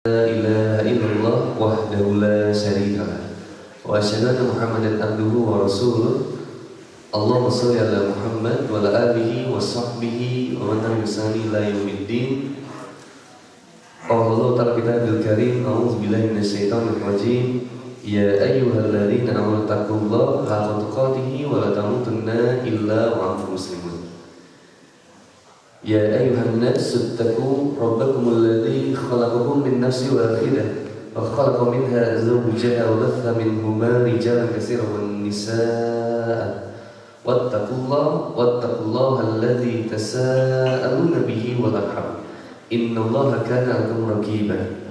La ilaha illallah wahdahu la syarika lah wa asyhadu anna Muhammadan abduhu wa rasuluh. Allahumma shalli ala Muhammad wa ala alihi wa sahbihi wa man tabi'ahum ila yaumiddin. Allah ta'ala kitabul karim. A'udzu billahi minasyaitonir rajim. Ya ayyuhalladzina amanu taqullaha haqqa tuqatih wa la tamutunna illa wa antum muslimun. Ya ayuhan nas ittaqu rabbakum alladzi khalaqakum min nafsin wahidah wa khalaqa minha zawjaha wa batha minhuma rijalan katsiran wan nisaa wattaqullaha alladzi tasaaluna bihi wal arham innallaha kana 'alaykum raqiba.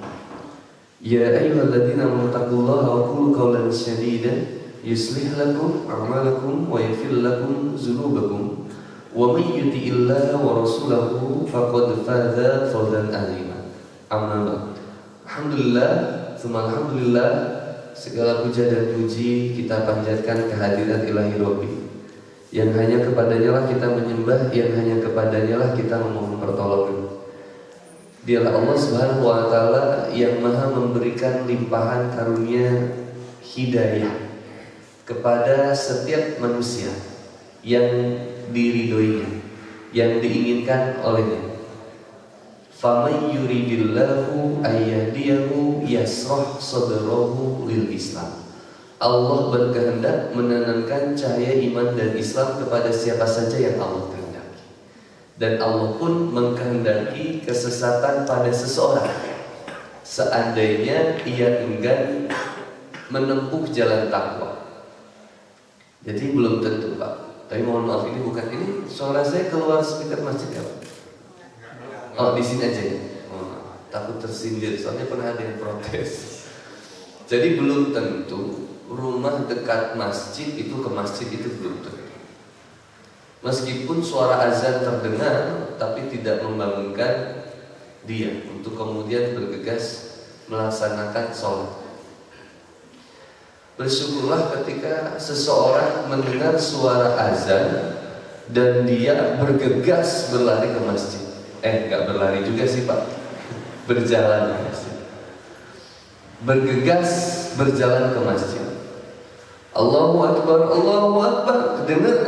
Ya ayyuhalladzina amanu taqullaha wa qulu qawlan sadida yuslih lakum a'malakum wa yaghfir lakum dzunubakum wa may yuti'illah wa rasulahu faqad faza fawzan 'azima. Amma ba'd. Alhamdulillah, alhamdulillah, segala puja dan puji kita panjatkan kehadirat Ilahi Rabbi, yang hanya kepadanya lah kita menyembah, yang hanya kepadanya lah kita memohon pertolongan. Dialah Allah Subhanahu wa taala yang Maha memberikan limpahan karunia hidayah kepada setiap manusia yang diridhoinya, yang diinginkan olehnya. Faman yuridillahu ayyahdiyahu yasrah sadrahu lil Islam. Allah berkehendak menanamkan cahaya iman dan Islam kepada siapa saja yang Allah kehendaki. Dan Allah pun mengkehendaki kesesatan pada seseorang seandainya ia enggan menempuh jalan takwa. Jadi belum tentu, Pak. Tapi mohon maaf, ini bukan, ini suara saya keluar speaker masjid ya Pak? Oh, di sini aja ya? Oh, takut tersindir, soalnya pernah ada yang protes. Jadi belum tentu rumah dekat masjid itu ke masjid itu belum tentu. Meskipun suara azan terdengar, tapi tidak membangunkan dia untuk kemudian bergegas melaksanakan sholat. Bersyukurlah ketika seseorang mendengar suara azan dan dia bergegas berlari ke masjid. Enggak berlari juga sih Pak, berjalan ke masjid. Bergegas berjalan ke masjid. Allahu Akbar, Allahu Akbar. Dengar,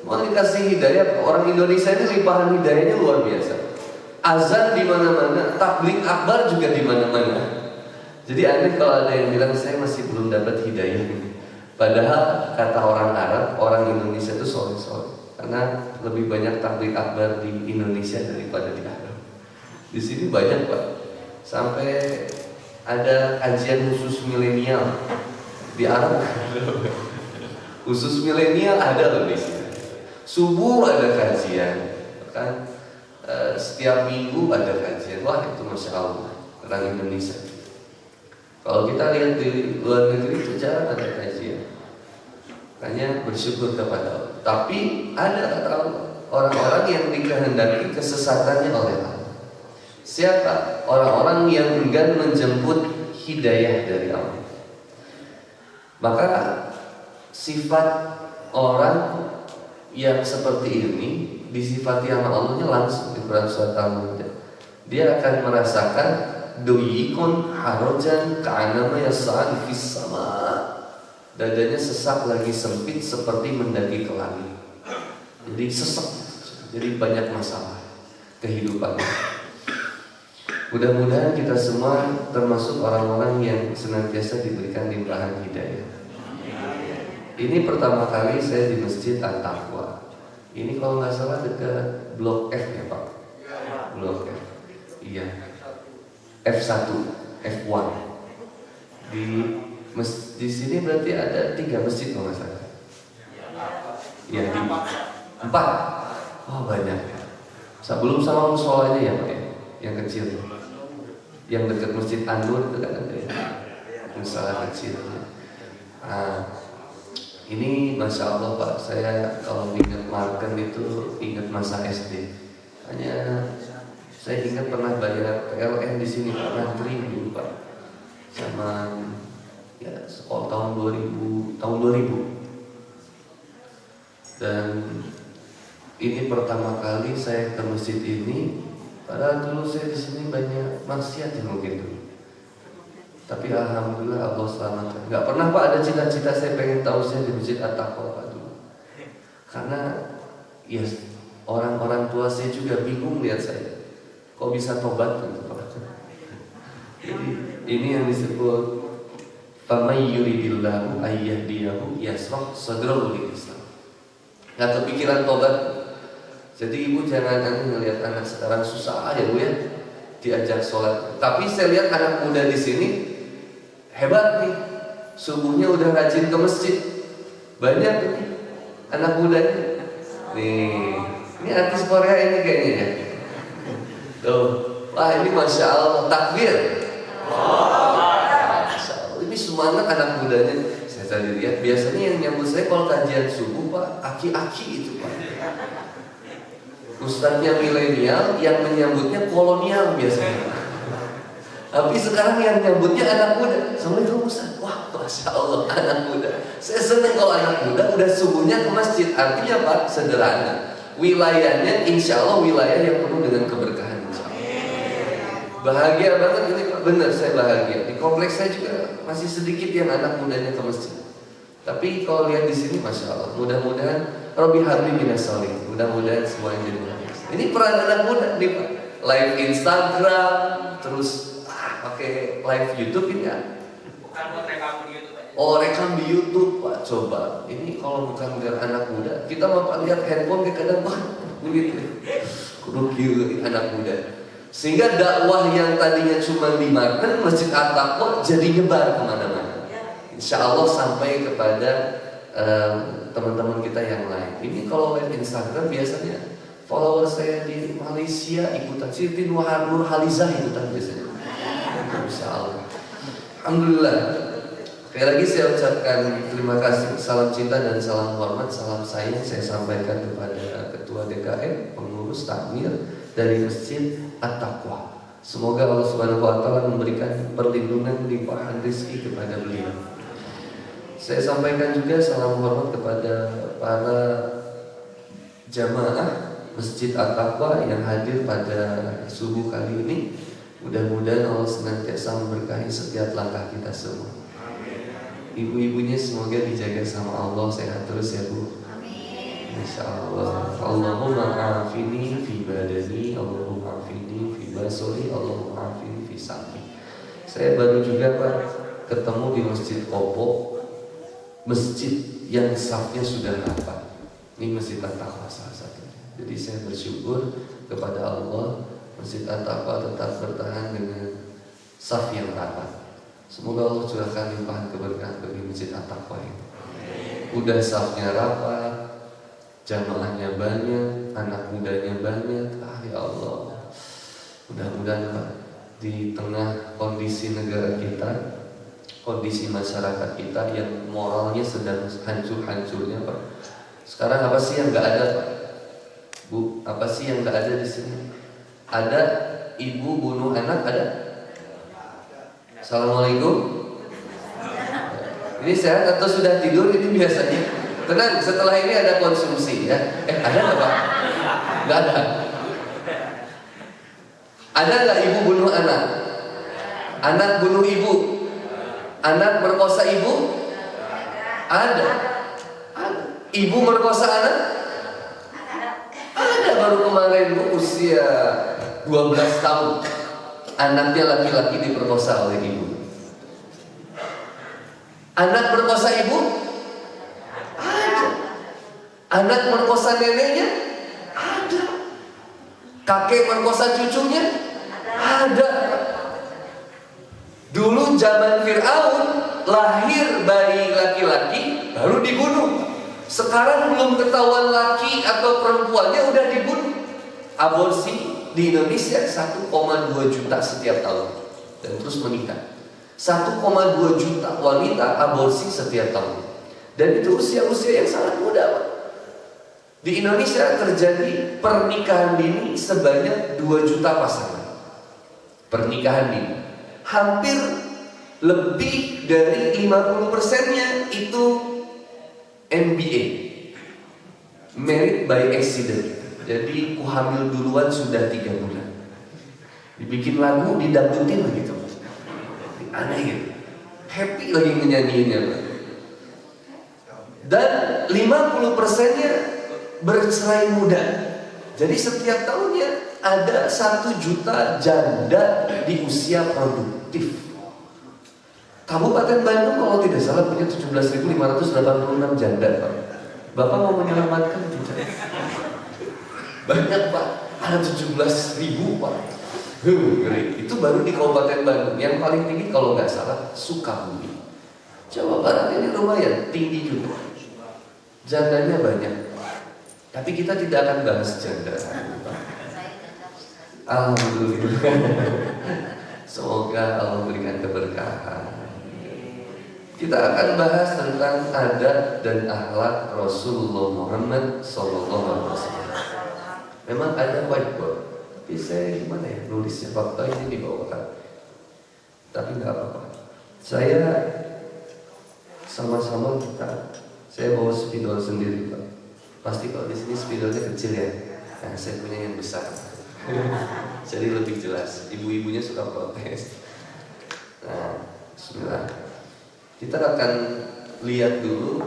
mau dikasih hidayah. Orang Indonesia ini limpahan hidayahnya luar biasa. Azan di mana-mana, tabligh akbar juga di mana-mana. Jadi aneh kalau ada yang bilang saya masih belum dapat hidayah ini. Padahal kata orang Arab, orang Indonesia itu sorry. Karena lebih banyak tabligh akbar di Indonesia daripada di Arab. Di sini banyak Pak. Sampai ada kajian khusus milenial di Arab. Khusus milenial ada loh di sini. Subuh ada kajian, kan setiap minggu ada kajian. Wah itu masya Allah orang Indonesia. Kalau kita lihat di luar negeri itu jarang ada kajian. Hanya bersyukur kepada Allah. Tapi ada kata Allah, orang-orang yang dikehendaki kesesatannya oleh Allah. Siapa? Orang-orang yang enggan menjemput hidayah dari Allah. Maka sifat orang yang seperti ini disifati sama Allahnya langsung di Quran surat Al-Maidah. Dia akan merasakan doyikun harajan ka'anama yas'al fis sama. Dadanya sesak lagi sempit seperti mendaki ke langit. Jadi sesak, jadi banyak masalah kehidupannya. Mudah-mudahan kita semua termasuk orang-orang yang senantiasa diberikan limpahan hidayah. Ini pertama kali saya di Masjid At-Taqwa. Ini kalau nggak salah dekat Blok F ya Pak? Blok F. Iya. F1, F1. Di sini berarti ada 3 masjid kalau nggak salah. Ya di 4. Oh banyak. Sebelum sama musholanya ya Pak ya, yang kecil. Yang dekat Masjid An-Nur itu kan ada ya. Musola kecilnya. Ini masya Allah Pak, saya kalau ingat Marken itu ingat masa SD. Hanya saya ingat pernah bayar PLN di sini Pak, ngantri dulu Pak, sama ya sekolah tahun 2000. Dan ini pertama kali saya ke masjid ini Padahal dulu saya di sini banyak maksiat yang mungkin dulu. Tapi alhamdulillah Allah selamatkan. Gak pernah Pak ada cita-cita saya pengen tahu saya di Masjid At-Taqwa Pak dulu. Karena ya orang-orang tua saya juga bingung lihat saya. Kok bisa tobat gitu Pak. Jadi ini yang disebut famay yuridillahu ayyahdiyahu yasrah sadrahu lil Islam. Gak kepikiran tobat. Jadi ibu jangan nanti ngelihat anak sekarang susah ya bu ya diajak sholat. Tapi saya lihat anak muda di sini hebat nih, subuhnya udah rajin ke masjid. Banyak nih anak muda nih. Ini artis Korea ini kayaknya ya. Tuh, wah ini masya Allah takbir. Masya Allah, ini semangat anak mudanya. Saya tadi lihat biasanya yang nyambut saya kalau kajian subuh Pak, aki-aki itu Pak. Ustadznya milenial, yang menyambutnya kolonial biasanya. Tapi sekarang yang menyambutnya anak muda. Assalamualaikum Ustadz. Wah, masya Allah anak muda. Saya senang kalau anak muda udah subuhnya ke masjid. Artinya Pak, sederhana. Wilayahnya insya Allah wilayah yang penuh dengan keberkahan. Bahagia banget ini Pak. Benar saya bahagia. Di kompleks saya juga masih sedikit yang anak mudanya ke masjid. Tapi kalau lihat di sini, masya Allah. Mudah-mudahan Robi Habib minas sholihin. Mudah-mudahan semuanya jadi bagus. Ini peran anak muda nih Pak. Live Instagram, terus pakai live YouTube ini ya. Bukan buat rekam di YouTube aja. Oh rekam di YouTube Pak. Coba. Ini kalau bukan biar anak muda, kita mau lihat handphone kayak kadang Pak. Begitu. Kudu anak muda. Sehingga dakwah yang tadinya cuma di Marken, Masjid At-Taqwa jadi nyebar kemana-mana. Insya Allah sampai kepada teman-teman kita yang lain. Ini kalau live Instagram biasanya follower saya di Malaysia ikutan, Siti Nur Halizah ikutan biasanya. Insya Allah. Alhamdulillah. Sekali lagi saya ucapkan terima kasih, salam cinta dan salam hormat, salam sayang saya sampaikan kepada Ketua DKM, pengurus takmir dari Masjid At-Taqwa. Semoga Allah Subhanahu Wa Taala memberikan perlindungan limpahan rezeki kepada beliau. Saya sampaikan juga salam hormat kepada para jamaah Masjid At-Taqwa yang hadir pada subuh kali ini. Mudah-mudahan Allah senantiasa memberkahi setiap langkah kita semua. Ibu-ibunya semoga dijaga sama Allah, sehat terus ya Bu. Insya Allah. Allahumma afini fi badani, Allahumma afini fi basuri, Allahumma afini fi saqi. Saya baru juga Pak ketemu di Masjid Kopo, masjid yang safnya sudah rapat. Ini Masjid At-Taqwa salah satunya. Jadi saya bersyukur kepada Allah, Masjid At-Taqwa tetap bertahan dengan saf yang rapat. Semoga Allah curahkan limpahan keberkahan bagi Masjid At-Taqwa ini. Udah safnya rapat, jamaahnya banyak, anak mudanya banyak. Ya Allah, mudah-mudahan Pak, di tengah kondisi negara kita, kondisi masyarakat kita yang moralnya sedang hancur-hancurnya Pak. Sekarang apa sih yang nggak ada Pak? Bu, apa sih yang nggak ada di sini? Ada ibu bunuh anak ada? Assalamualaikum. Ini sehat atau sudah tidur? Ini biasanya. Tenang, setelah ini ada konsumsi ya. Ada nggak Pak? Nggak ada. Ada nggak ibu bunuh anak? Anak bunuh ibu? Anak merkosa ibu? Ada. Ibu merkosa anak? Ada, baru kemarin Bu usia 12 tahun. Anaknya laki-laki diperkosa oleh ibu. Anak merkosa ibu? Ada. Anak merkosa neneknya? Ada. Kakek merkosa cucunya? Ada. Dulu zaman Fir'aun, lahir bayi laki-laki baru dibunuh. Sekarang belum ketahuan laki atau perempuannya udah dibunuh. Aborsi di Indonesia 1,2 juta setiap tahun dan terus meningkat. 1,2 juta wanita aborsi setiap tahun. Dan itu usia-usia yang sangat muda Pak. Di Indonesia terjadi pernikahan dini sebanyak 2 juta pasangan. Pernikahan dini. Hampir lebih dari 50%-nya itu MBA, Married by Accident. Jadi ku hamil duluan sudah 3 bulan. Dibikin lagu, didangdutin gitu. Aneh gitu. Happy lagi nyanyiinnya, Pak. Dan 50%-nya bercerai muda. Jadi setiap tahunnya ada 1 juta janda di usia produktif. Kabupaten Bandung kalau tidak salah punya 17.586 janda, Pak. Bapak mau menyelamatkan tidak? Banyak, Pak. Ada 17.000, Pak. Ngeri. Itu baru di Kabupaten Bandung. Yang paling tinggi kalau nggak salah Sukabumi. Jawa Barat ini lumayan tinggi juga. Jandanya banyak. Tapi kita tidak akan bahas janda. Alhamdulillah. Semoga Allah berikan keberkahan. Kita akan bahas tentang adat dan akhlak Rasulullah Muhammad SAW. Memang ada whiteboard, tapi saya gimana ya nulisnya, fakta ini dibawakan. Tapi nggak apa-apa. Saya sama-sama kita. Saya bawa spidol sendiri, Pak. Pasti kalau di sini spidolnya kecil ya. Nah, saya punya yang besar. Jadi lebih jelas. Ibu-ibunya suka protes. Nah, bismillah. Kita akan lihat dulu.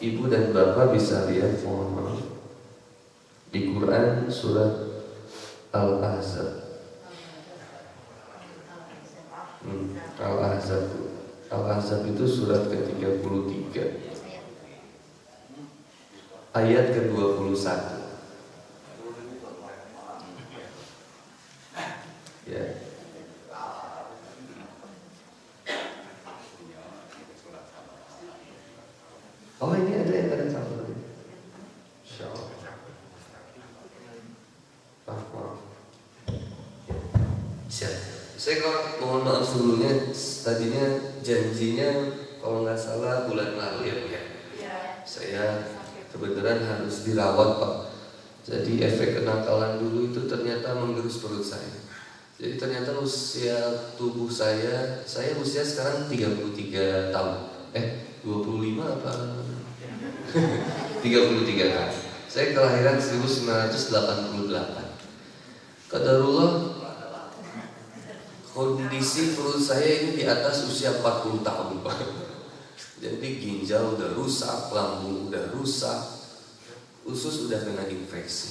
Ibu dan bapak bisa lihat, mohon maaf, di Quran surat Al-Ahzab. Al-Ahzab. Al-Ahzab itu surat ke-33. Ayat ke-21. Ya. Oh, ini ada yang ada sama. Insyaallah. Maaf. Siap. Saya kalau mohon maaf sebelumnya, tadinya janjinya kalau nggak salah bulan lalu ya, Bu ya. Saya kebetulan harus dirawat, Pak. Jadi efek kenakalan dulu itu ternyata menggerus perut saya. Jadi ternyata usia tubuh saya usia sekarang 33 tahun. 25 apa? 33 tahun. Saya kelahiran 1988. Qadarullah, kondisi perut saya ini di atas usia 40 tahun, Pak. Jadi ginjal udah rusak, lambung udah rusak, usus udah kena infeksi.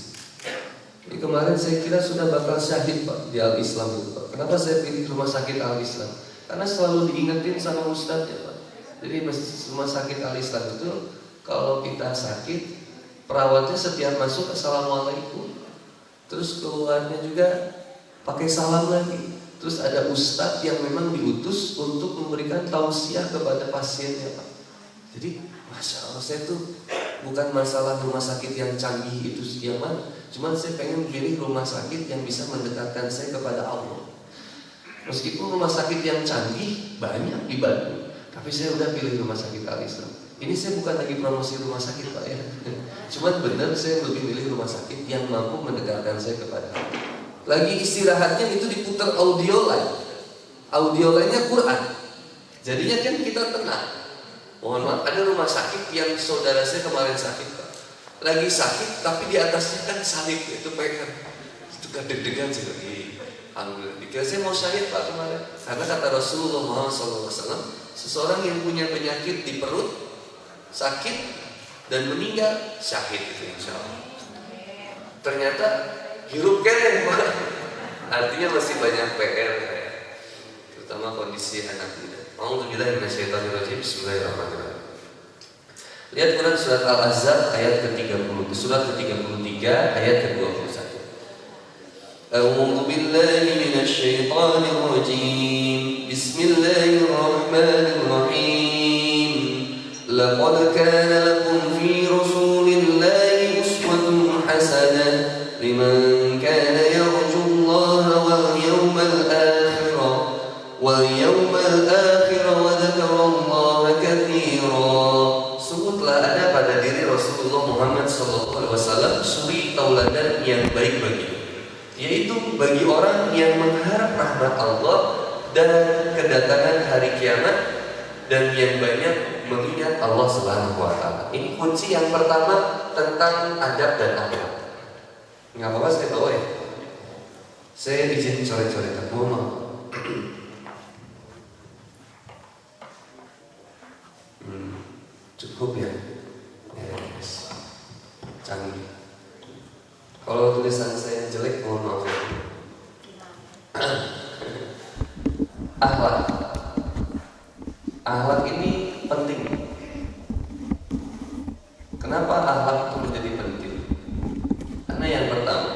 Ini kemarin saya kira sudah bakal syahid, Pak, di Al-Islam itu, Pak. Kenapa saya pilih rumah sakit Al-Islam? Karena selalu diingetin sama ustadznya, Pak. Jadi rumah sakit Al-Islam itu kalau kita sakit, perawatnya setiap masuk assalamualaikum, terus keluarnya juga pakai salam lagi. Terus ada ustadz yang memang diutus untuk memberikan tausiah kepada pasiennya, Pak. Jadi, Masya Allah, saya tuh bukan masalah rumah sakit yang canggih itu yang mana, cuman saya pengen pilih rumah sakit yang bisa mendekatkan saya kepada Allah. Meskipun rumah sakit yang canggih banyak di Bandung, tapi saya udah pilih rumah sakit Al-Islam. Ini saya bukan lagi promosi rumah sakit, Pak ya. Cuman benar saya lebih pilih rumah sakit yang mampu mendekatkan saya kepada Allah. Lagi istirahatnya itu diputar audio line-nya Quran. Jadinya kan kita tenang. Mohon maaf, ada rumah sakit yang saudara saya kemarin sakit, Pak. Lagi sakit tapi di atasnya kan salib, itu PR. Itu kan deg-degan sih lagi. Alhamdulillah. Dikira saya mau syahid, Pak, kemarin. Karena kata Rasulullah Muhammad SAW, seseorang yang punya penyakit di perut, sakit dan meninggal, syahid itu insya Allah. Ternyata hirup kene, Pak. Artinya masih banyak PR ya. Terutama kondisi anak muda. A'udzubillahi minasyaitonirrajim. Bismillahirrahmanirrahim. Lihat Quran surat Al-Ahzab ayat ke-30, surat ke-33 ayat ke-21. A'udzubillahi minasyaitonirrajim. Bismillahirrahmanirrahim. Laqad kana lakum fi Rasulillahi uswatun hasanah liman kana yarjullaha wal yawmal akhir wa dzakarallaha katsiran. Sungguh telah ada pada diri Rasulullah Muhammad SAW suri tauladan yang baik bagimu, yaitu bagi orang yang mengharap rahmat Allah dan kedatangan hari kiamat dan yang banyak mengingat Allah Subhanahu wa taala. Ini kunci yang pertama tentang adab dan akhlak. Enggak apa-apa saya bawa ya. Saya izin coret-coretan, mohon maaf. Cukup ya. Yes. Canggih. Kalau tulisan saya jelek, mohon maaf ya. Akhlak. Akhlak ini penting. Kenapa akhlak itu menjadi penting? Karena yang pertama,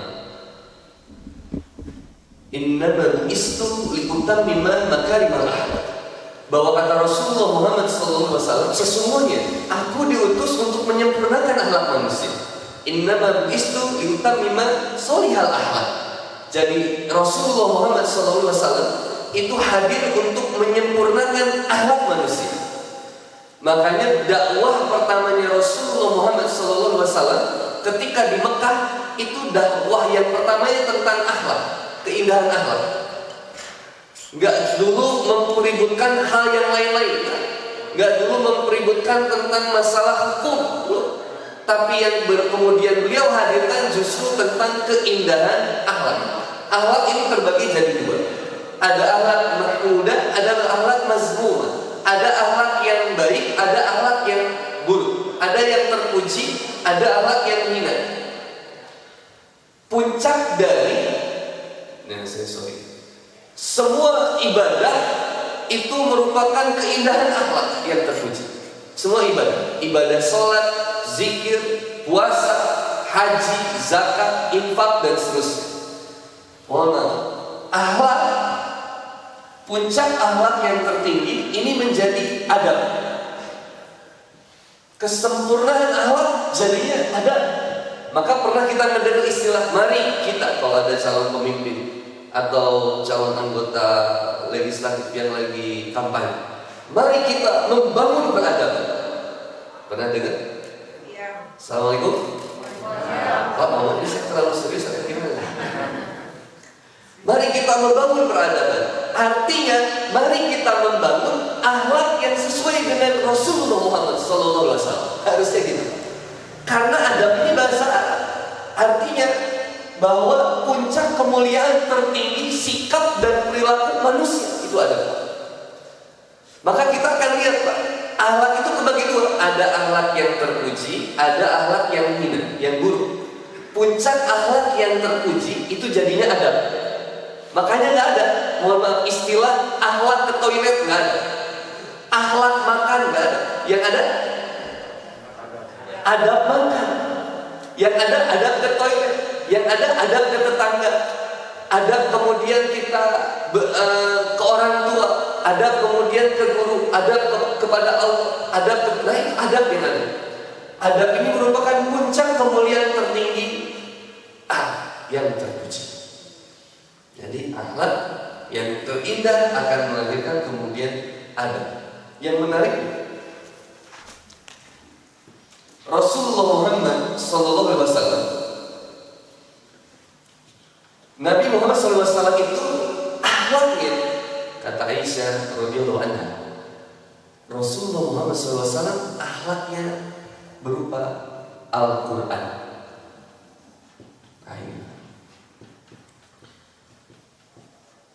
innama bu'istu liutammima makarimal akhlak. Bahwa kata Rasulullah Muhammad SAW, sesungguhnya aku diutus untuk menyempurnakan akhlak manusia. Innama bu'istu liutammima solihal akhlak. Jadi Rasulullah Muhammad SAW itu hadir untuk menyempurnakan akhlak manusia. Makanya dakwah pertamanya Rasulullah Muhammad SAW ketika di Mekah itu dakwah yang pertamanya tentang akhlak, keindahan akhlak. Enggak dulu mempeributkan hal yang lain-lain, enggak dulu mempeributkan tentang masalah hukum, tapi yang kemudian beliau hadirkan justru tentang keindahan akhlak. Akhlak ini terbagi jadi dua. Ada akhlak mahmudah, ada akhlak mazmumah. Ada akhlak yang baik, ada akhlak yang buruk. Ada yang terpuji, ada akhlak yang hina. Puncak dari semua ibadah itu merupakan keindahan akhlak yang terpuji. Semua ibadah, ibadah sholat, zikir, puasa, haji, zakat, infak dan seterusnya. Mohon maaf, akhlak, puncak akhlak yang tertinggi ini menjadi adab. Kesempurnaan akhlak jadinya adab. Maka pernah kita mendengar istilah, mari kita kalau ada calon pemimpin atau calon anggota legislatif yang lagi kampanye, mari kita membangun peradaban. Pernah dengar? Iya. Assalamualaikum. Pak, mau ini saya terlalu serius atau gimana? Mari kita membangun peradaban. Artinya, mari kita membangun akhlak yang sesuai dengan Rasulullah Muhammad SAW. Harusnya gitu. Karena adab ini bahasa Arab. Artinya bahwa puncak kemuliaan tertinggi sikap dan perilaku manusia itu adab. Maka kita akan lihat, Pak, akhlak itu terbagi dua. Ada akhlak yang terpuji, ada akhlak yang hina, yang buruk. Puncak akhlak yang terpuji itu jadinya adab. Makanya nggak ada, mohon maaf, istilah akhlak ke toilet nggak ada, akhlak makan nggak ada. Yang ada adab makan, yang ada adab ke toilet, yang ada adab ke tetangga, adab kemudian kita ke orang tua, adab kemudian ke guru, adab kepada Allah, adab ke lain, adab yang ada. Adab ini merupakan puncak kemuliaan tertinggi yang terpuji. Jadi akhlak yang terindah akan melahirkan kemudian adab. Yang menarik, Rasulullah Muhammad SAW, Nabi Muhammad SAW itu akhlaknya, kata Aisyah radhiyallahu anha, Rasulullah Muhammad SAW akhlaknya berupa Al-Quran.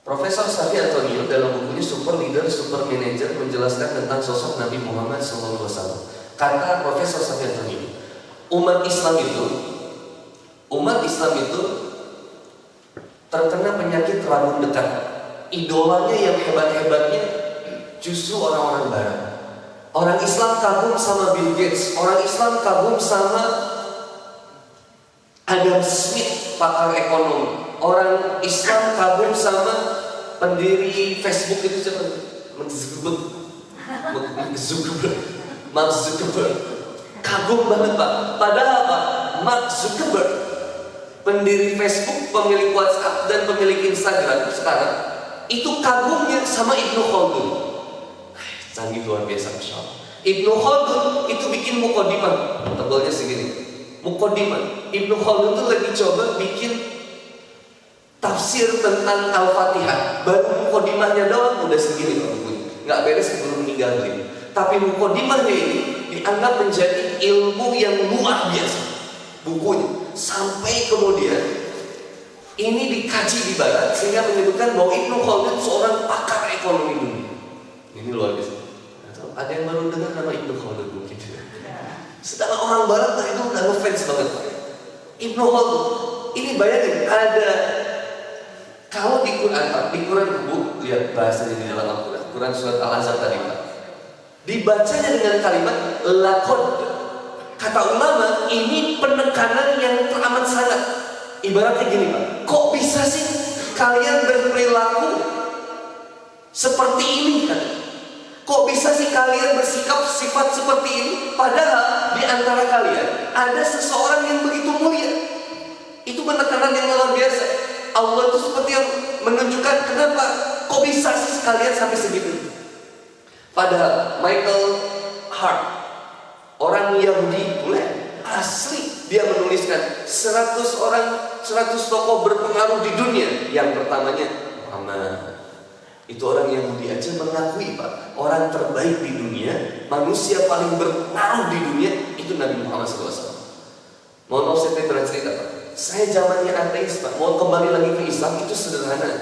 Profesor Safi Antonio dalam bukunya Super Leader, Super Manager menjelaskan tentang sosok Nabi Muhammad SAW. Kata Profesor Safi Antonio, umat Islam itu terkena penyakit rambut dekat. Idolanya yang hebat-hebatnya justru orang-orang barat. Orang Islam kagum sama Bill Gates, orang Islam kagum sama Adam Smith, pakar ekonomi. Orang Islam kagum sama pendiri Facebook itu siapa? Mark Zuckerberg. Kagum banget, Pak. Padahal Pak, Mark Zuckerberg, pendiri Facebook, pemilik WhatsApp dan pemilik Instagram sekarang, itu kagumnya sama Ibnu Khaldun. Canggih luar biasa, Masya Allah. Ibnu Khaldun itu bikin mukodimah, tebalnya segini. Mukodimah. Ibnu Khaldun itu lagi coba bikin tafsir tentang Al-Fatihah. Baru mukodimahnya doang udah segini bukunya. Nggak beres sebelum meninggal beliau. Tapi mukodimahnya ini dianggap menjadi ilmu yang luar biasa bukunya. Sampai kemudian Ini dikaji di barat sehingga menyebutkan bahwa Ibnu Khaldun seorang pakar ekonomi dunia. Ini luar biasa. Atau ada yang baru dengar nama Ibnu Khaldun mungkin? Sedangkan orang barat itu udah ngefans banget. Ibnu Khaldun, ini bayangin ada, kalau di Quran Pak, di Quran Bu, lihat bahasanya di dalam Al-Quran, Quran surat Al-Ahzab tadi Pak, dibacanya dengan kalimat laqad. Kata ulama, ini penekanan yang teramat sangat. Ibaratnya gini Pak, kok bisa sih kalian berperilaku seperti ini kan? Kok bisa sih kalian bersikap sifat seperti ini? Padahal di antara kalian ada seseorang yang begitu mulia. Itu penekanan yang luar biasa. Allah itu seperti yang menunjukkan kenapa kok bisa sih kalian sampai segitu. Padahal Michael Hart, orang Yahudi pula asli, dia menuliskan 100 tokoh berpengaruh di dunia. Yang pertamanya Muhammad. Itu orang Yahudi aja mengakui Pak, orang terbaik di dunia, manusia paling berpengaruh di dunia itu Nabi Muhammad SAW. Mohon maaf saya cerita Pak, saya zamannya ateis Pak, mau kembali lagi ke Islam itu sederhana,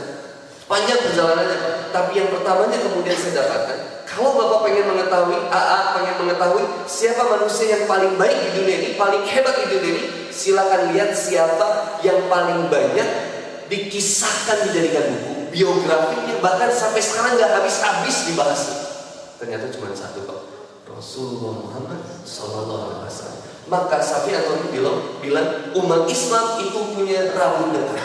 panjang perjalanannya Pak. Tapi yang pertamanya kemudian saya dapatkan, kalau Bapak pengen mengetahui, pengen mengetahui siapa manusia yang paling baik di dunia ini, paling hebat di dunia ini, silakan lihat siapa yang paling banyak dikisahkan dijadikan buku, biografinya, bahkan sampai sekarang nggak habis-habis dibahas. Ternyata cuma satu Pak, Rasulullah Muhammad SAW. Maka Syafi'i atau bilang umat Islam itu punya rabun dekat.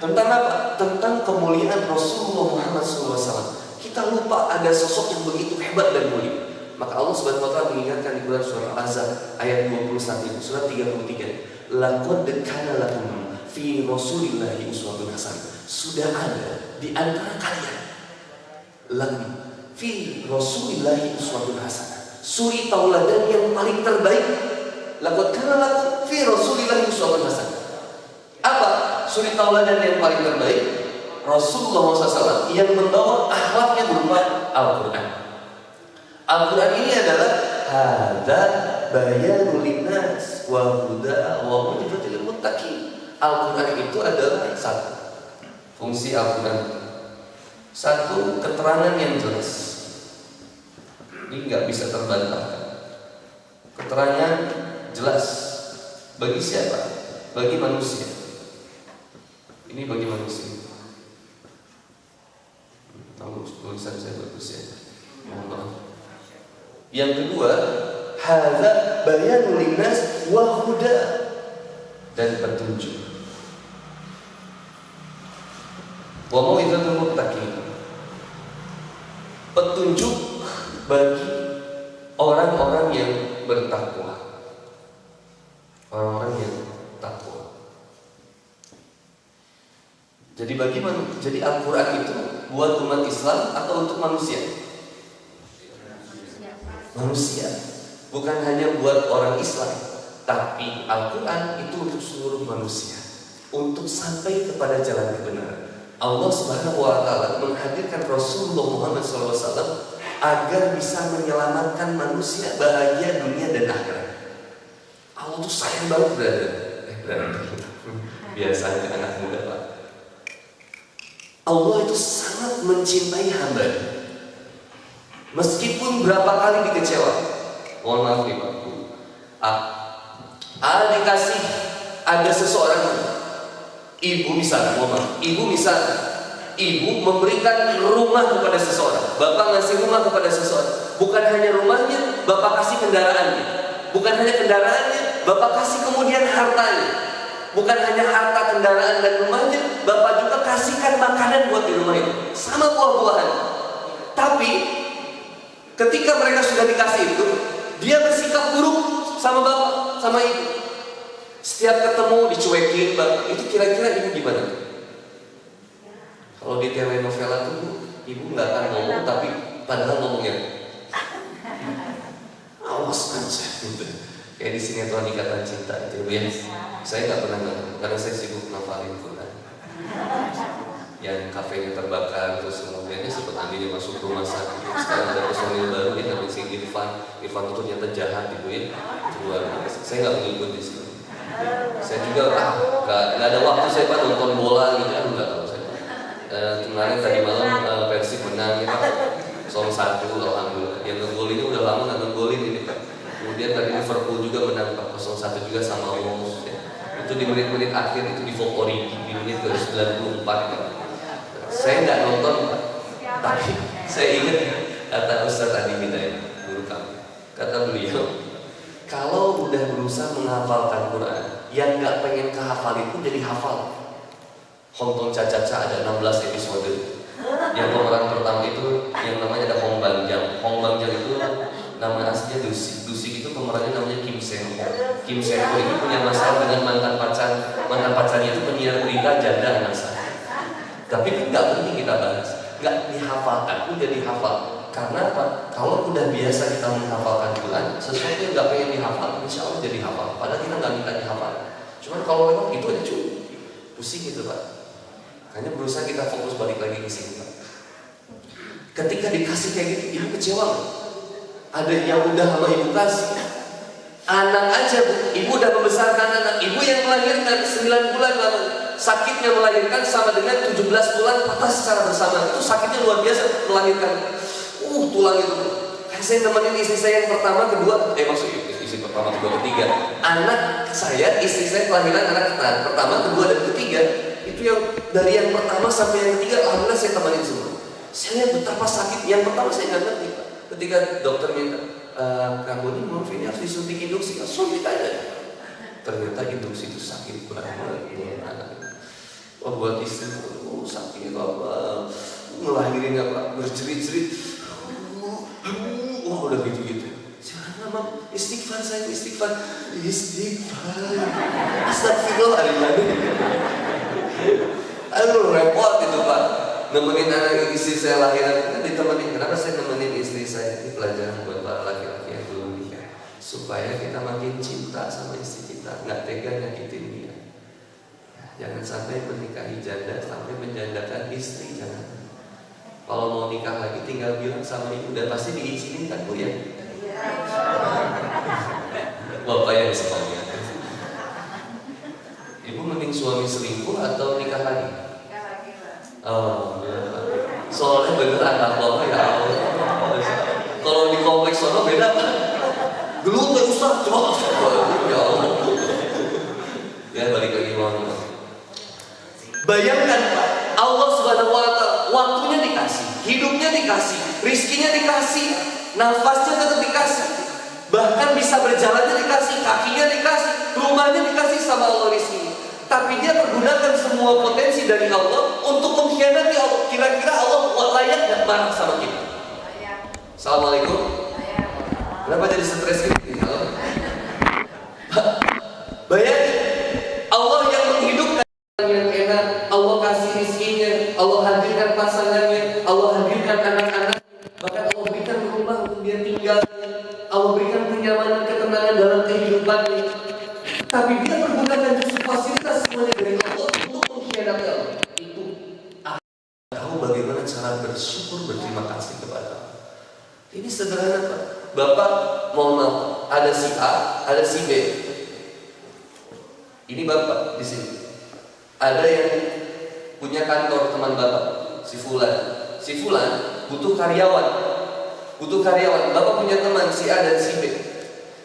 Tentang apa? Tentang kemuliaan Rasulullah Muhammad SAW. Kita lupa ada sosok yang begitu hebat dan mulia. Maka Allah Subhanahu wa taala mengingatkan di Quran surah Al-Ahzab ayat 21, surat 33. Laqad kana lakum fi Rasulillahi uswatun hasanah. Sudah ada di antara kalian lagu fi Rasulillahi uswatun hasanah, suri tauladan yang paling terbaik. Laqad kana lakum fi Rasulillahi uswatun hasanah. Apa suri tauladan yang paling terbaik? Rasulullah SAW yang membawa akhlaknya berupa Al-Quran. Al-Quran ini adalah hadza bayanul linnas wa huda wa mau'izatul lil muttaqin. Al-Quran itu adalah satu fungsi Al-Quran, satu keterangan yang jelas. Ini nggak bisa terbantahkan. Keterangan jelas bagi siapa? Bagi manusia. Ini bagi manusia. Tulisan saya bagus ya. Yang kedua, hadza bayanul linnas wa huda, dan petunjuk. Wa mau'izatul muttaqin, petunjuk bagi orang-orang yang bertakwa. Orang-orang yang takwa. Jadi jadi Al-Quran itu buat umat Islam atau untuk manusia? Manusia. Bukan hanya buat orang Islam, tapi Al-Quran itu untuk seluruh manusia, untuk sampai kepada jalan kebenaran. Allah Subhanahu wa taala menghadirkan Rasulullah Muhammad SAW agar bisa menyelamatkan manusia bahagia dunia dan akhirat. Allah tuh sayang banget berada. Biasanya anak muda Pak. Allah itu sangat mencintai hamba. Meskipun berapa kali dikecewa. Mohon maaf nih Pak. Dikasih ada seseorang, ibu misalnya, ibu memberikan rumah kepada seseorang, bapak ngasih rumah kepada seseorang. Bukan hanya rumahnya, bapak kasih kendaraannya. Bukan hanya kendaraannya, bapak kasih kemudian hartanya. Bukan hanya harta, kendaraan, dan rumahnya, bapak juga kasihkan makanan buat di rumah itu, sama buah-buahan. Tapi ketika mereka sudah dikasih itu, dia bersikap buruk sama bapak, sama ibu. Setiap ketemu dicuekin bapak. Itu kira-kira ibu gimana? Kalau di telenovela tuh ibu nggak akan ngomong, tapi padahal ngomongnya awas aja gitu. Kayak di sinetron Ikatan Cinta itu ya. Saya nggak pernah nonton karena saya sibuk ngafalin Quran. Yang kafenya terbakar, terus kemudiannya sempat ambilnya masuk rumah sakit. Sekarang ada personil baru yang namanya si Irfan itu ternyata jahat gitu ya. Luar biasa. Saya nggak mengikut di sini. Saya juga nggak ada waktu saya Pak nonton bola gitu kan, nggak tahu saya. Kemarin tadi malam Persib menang ya Pak, 0-1 alhamdulillah. Yang ngegolin ini udah lama nggak ngegolin ini Pak. Kemudian tadi Liverpool juga menang Pak 0-1 juga sama Wolves ya. Itu di menit-menit akhir itu di Origi di menit ke 94 Pak. Saya nggak nonton Pak, tapi saya ingat kata Ustaz Adi Hidayat, guru kami. Kata beliau, kalau udah berusaha menghafalkan Quran, yang nggak pengen kehafal itu jadi hafal. Hongtong Caca-Caca ada 16 episode. Yang pemeran pertama itu yang namanya ada Hong Bangjang. Hong Bangjang itu nama aslinya Dusi. Dusi itu pemerannya namanya Kim Sen Ho. Kim Sen Ho ini punya masalah dengan mantan pacarnya itu penyiar berita janda anak saya. Tapi kan nggak penting kita bahas, nggak dihafalkan pun jadi hafal. Karena apa? Kalau udah biasa kita menghafalkan Quran, sesuatu yang nggak pengen dihafal, insya Allah jadi hafal. Padahal kita nggak minta dihafal. Cuman kalau memang itu aja cukup, pusing gitu Pak. Hanya berusaha kita fokus balik lagi ke sini Pak. Ketika dikasih kayak gitu, ibu kecewa nggak? Ada yang udah sama ibu kasih, anak aja Bu, ibu udah membesarkan anak, ibu yang melahirkan 9 bulan lama. Sakitnya melahirkan sama dengan 17 bulan patah secara bersama. Itu sakitnya luar biasa melahirkan. Tulang itu. Saya nemenin istri saya yang pertama, kedua, maksudnya istri pertama, kedua, ketiga. Anak saya, istri saya kelahiran anak pertama, kedua, dan ketiga. Itu yang dari yang pertama sampai yang ketiga, alhamdulillah saya temenin semua. Saya lihat betapa sakit. Yang pertama saya nggak ngerti Pak. Ketika dokter minta, Kang Boni, maaf ini harus disuntik induksi, suntik aja. Ternyata induksi itu sakit banget buat anak. Buat istri, sakit apa? Ngelahirin apa? Berjerit-jerit. Udah gitu-gitu. Sekarang Mama istighfar saya, istighfar. Astagfirullahaladzim. Aduh repot itu Pak. Nemenin anak istri saya lahiran kan ditemenin. Kenapa saya nemenin istri saya? Ini pelajaran buat para laki-laki yang belum nikah, supaya kita makin cinta sama istri kita, nggak tega nyakitin dia. Jangan sampai menikahi janda sampai menjandakan istri, jangan. Kalau mau nikah lagi tinggal bilang sama ibu, dan pasti diizinin kan Bu ya? Bapak yang semuanya. Ibu mending suami selingkuh atau nikah lagi? Nikah lagi Pak. Soalnya bener anak Bapak ya Allah. Kalau di kompleks sana beda Pak. Dulu tuh Ustaz coba. Ya Allah. Ya balik lagi Muhammad. Bayangkan Pak, Allah Subhanahu wa Ta'ala waktunya dikasih, hidupnya dikasih, rizkinya dikasih, nafasnya tetap dikasih, bahkan bisa berjalannya dikasih, kakinya dikasih, rumahnya dikasih sama Allah rizkinya. Tapi dia pergunakan semua potensi dari Allah untuk mengkhianati Allah. Kira-kira Allah layak nggak marah sama kita? Assalamualaikum. Kenapa jadi stres gitu? Bayangin, Allah yang menghidupkan yang enak, Allah kasih rizkinya, Allah hadirkan pasangannya, Allah hadirkan anak-anak, bahkan Allah berikan rumah untuk dia tinggal, Allah berikan kenyamanan, ketenangan dalam kehidupannya. Tapi dia pergunakan justru fasilitas semuanya dari Allah untuk mengkhianati Allah. Itu tahu bagaimana cara bersyukur, berterima kasih kepada Allah. Ini sederhana Pak. Bapak mohon maaf, ada si A, ada si B. Ini Bapak di sini. Ada yang punya kantor teman Bapak, si Fulan. Si Fulan butuh karyawan. Bapak punya teman si A dan si B.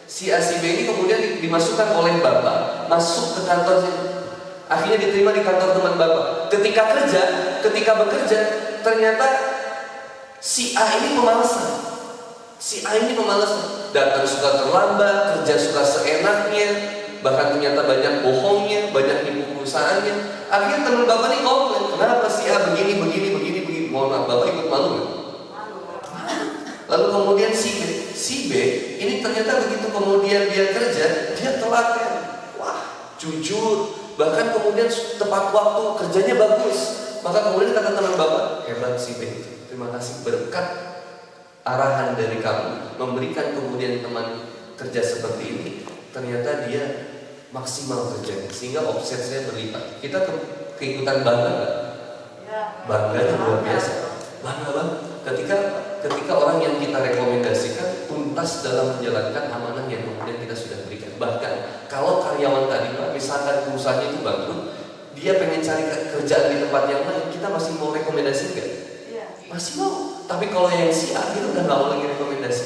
Si A si B ini kemudian dimasukkan oleh Bapak masuk ke kantor sini. Akhirnya diterima di kantor teman Bapak. Ketika bekerja, ternyata si A ini pemalasan. Datang suka terlambat, kerja suka seenaknya, bahkan ternyata banyak bohongnya, banyak nipu perusahaannya. Akhirnya teman Bapak ini komplain, kenapa si A begini. Mohon maaf, Bapak ikut malu nggak? Lalu kemudian si B ini ternyata begitu kemudian dia kerja, dia telaten, jujur, bahkan kemudian tepat waktu, kerjanya bagus. Maka kemudian kata teman Bapak, hebat si B itu, terima kasih berkat arahan dari kamu, memberikan kemudian teman kerja seperti ini, ternyata dia maksimal kerjanya, sehingga omset saya berlipat. Kita keikutan bangga nggak? Bangganya luar biasa, bangga banget. Ketika orang yang kita rekomendasikan tuntas dalam menjalankan amanah yang kemudian kita sudah berikan. Bahkan Kalau karyawan tadi Pak, misalkan perusahaannya itu bangkrut, dia pengen cari kerjaan di tempat yang lain, kita masih mau rekomendasi nggak? Masih mau. Tapi kalau yang si A itu udah nggak mau lagi rekomendasi.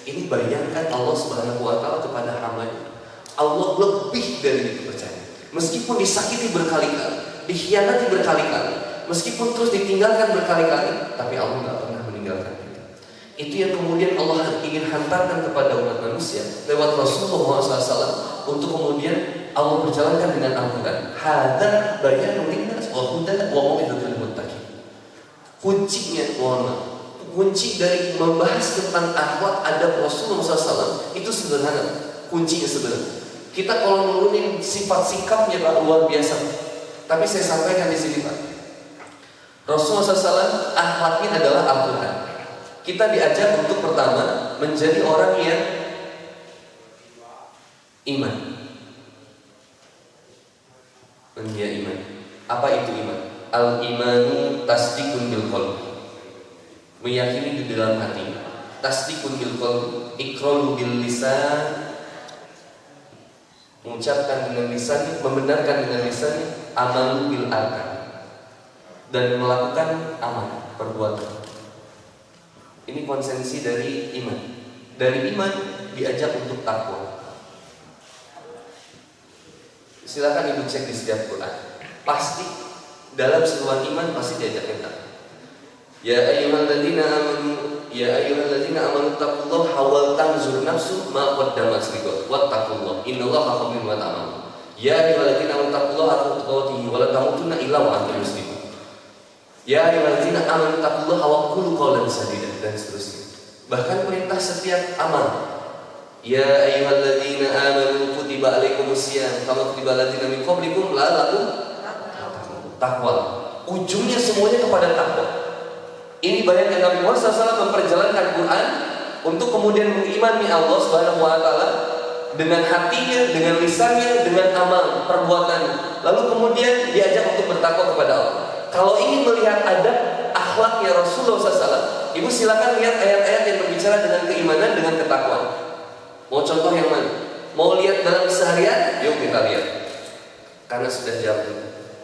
Ini bayangkan Allah Subhanahu Wa Taala kepada hamba-Nya. Allah lebih dari itu percaya. Meskipun disakiti berkali-kali, dikhianati berkali-kali, meskipun terus ditinggalkan berkali-kali, tapi Allah nggak pernah meninggalkan kita. Itu yang kemudian Allah ingin hantarkan kepada umat manusia lewat Rasulullah SAW untuk kemudian Allah berjalankan dengan Al-Quran. Hada bayanun linnas wa hudan wa mau'izatul muttaqin. Kuncinya, kunci dari membahas tentang akhlak adab Rasulullah SAW itu sederhana. Kuncinya sederhana. Kita kalau nurunin sifat sikapnya Pak luar biasa. Tapi saya sampaikan di sini Pak. Rasulullah SAW akhlaknya adalah Al-Quran. Kita diajak untuk pertama menjadi orang yang iman. Menjadi iman. Apa itu iman? Al-imanu tasdikun bil qalbi. Meyakini di dalam hati. Tasdikun bil qalbi, iqraru bil lisan. Mengucapkan dengan lisannya, membenarkan dengan lisannya, amal bil arkan, dan melakukan amal perbuatan. Ini konsensi dari iman. Dari iman diajak untuk takwa. Silakan ibu cek di setiap Quran. Pasti dalam sebuah iman pasti diajak takwa. Ya ayyuhalladzina amanu, ya ayyuhalladzina amanu taqullaha hawal tanzur nafsu ma qaddamat liqad wattaqullaha innallaha khabirum bima ta'malun. Ya ayyuhalladzina amanu taqullaha haqqa tuqatih wa la tamutunna illa wa antum muslimun. Ya ayyuhalladzina amanu taqullaha wa qulu qawlan sadida, dan seterusnya. Bahkan perintah setiap amal. Ya ayyuhalladzina amanu kutiba alaikumusiyam kama kutiba alladzina min qablikum la'allakum taqwa. Ujungnya semuanya kepada takwa. Ini bayangkan Nabi Muhammad SAW memperjalankan Quran untuk kemudian mengimani Allah Subhanahu Wa Taala dengan hatinya, dengan lisannya, dengan amal perbuatan. Lalu kemudian diajak untuk bertakwa kepada Allah. Kalau ingin melihat adab akhlaknya Rasulullah SAW, ibu silakan lihat ayat-ayat yang berbicara dengan keimanan, dengan ketakwaan. Mau contoh yang mana? Mau lihat dalam keseharian? Yuk kita lihat. Karena sudah jam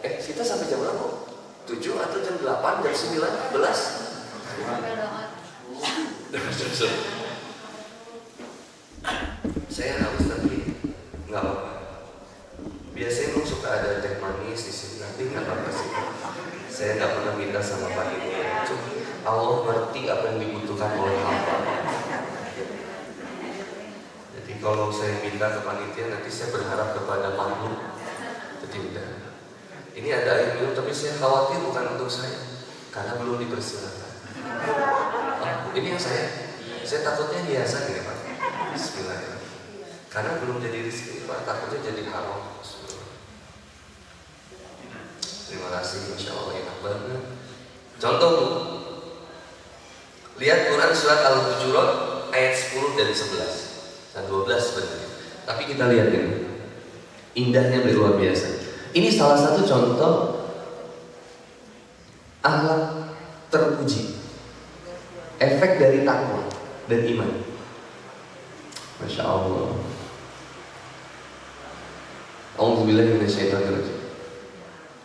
kita sampai jam berapa? 7 atau jam 8, jam 9, 11? Saya harus nanti nggak apa-apa. Biasanya memang suka ada teh manis di sini, nanti nggak apa-apa sih. Saya nggak pernah minta sama panitia. Allah ngerti apa yang dibutuhkan oleh hamba. Jadi kalau saya minta ke panitia, nanti saya berharap kepada makhluk. Jadi udah. Ini ada air minum, tapi saya khawatir bukan untuk saya, karena belum dipersilakan. Ini yang saya takutnya biasa gini Pak. Bismillahirrahmanirrahim. Karena belum jadi rezeki Pak, takutnya jadi haram. Terima kasih, insya Allah enak banget. Contoh Bu, lihat Quran surat Al-Hujurat ayat 10 dan 11 dan 12 sebenarnya. Tapi kita lihat ini, indahnya luar biasa. Ini salah satu contoh akhlak terpuji, efek dari takwa dan iman. Masya Allah. A'udzubillahi minasyaitonirrajim.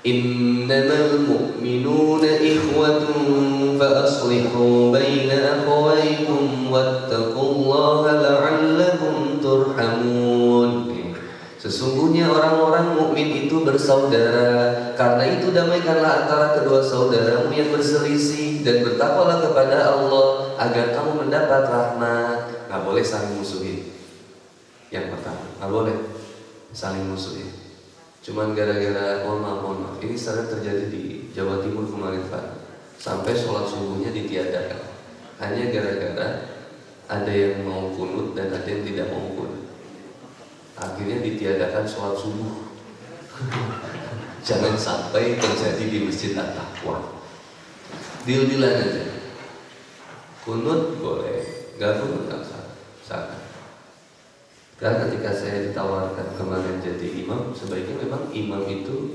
Innamal mu'minuna ikhwatun fa aslihu baina akhawaykum wattaqullaha la'allakum turhamun. Sesungguhnya orang-orang mukmin itu bersaudara. Karena itu damaikanlah antara kedua saudaramu yang berselisih dan bertakwalah kepada Allah agar kamu mendapat rahmat. Nggak boleh saling musuhin. Yang pertama, nggak boleh saling musuhin. Cuman gara-gara mohon maaf, ini sering terjadi di Jawa Timur kemarin Pak. Sampai sholat subuhnya ditiadakan. Hanya gara-gara ada yang mau kunut dan ada yang tidak mau kunut. Akhirnya ditiadakan sholat subuh. Jangan sampai terjadi di Masjid At-Taqwa. Deal-dealan aja. Kunut boleh, gak kunut gak salah. Karena ketika saya ditawarkan kemarin jadi imam, sebaiknya memang imam itu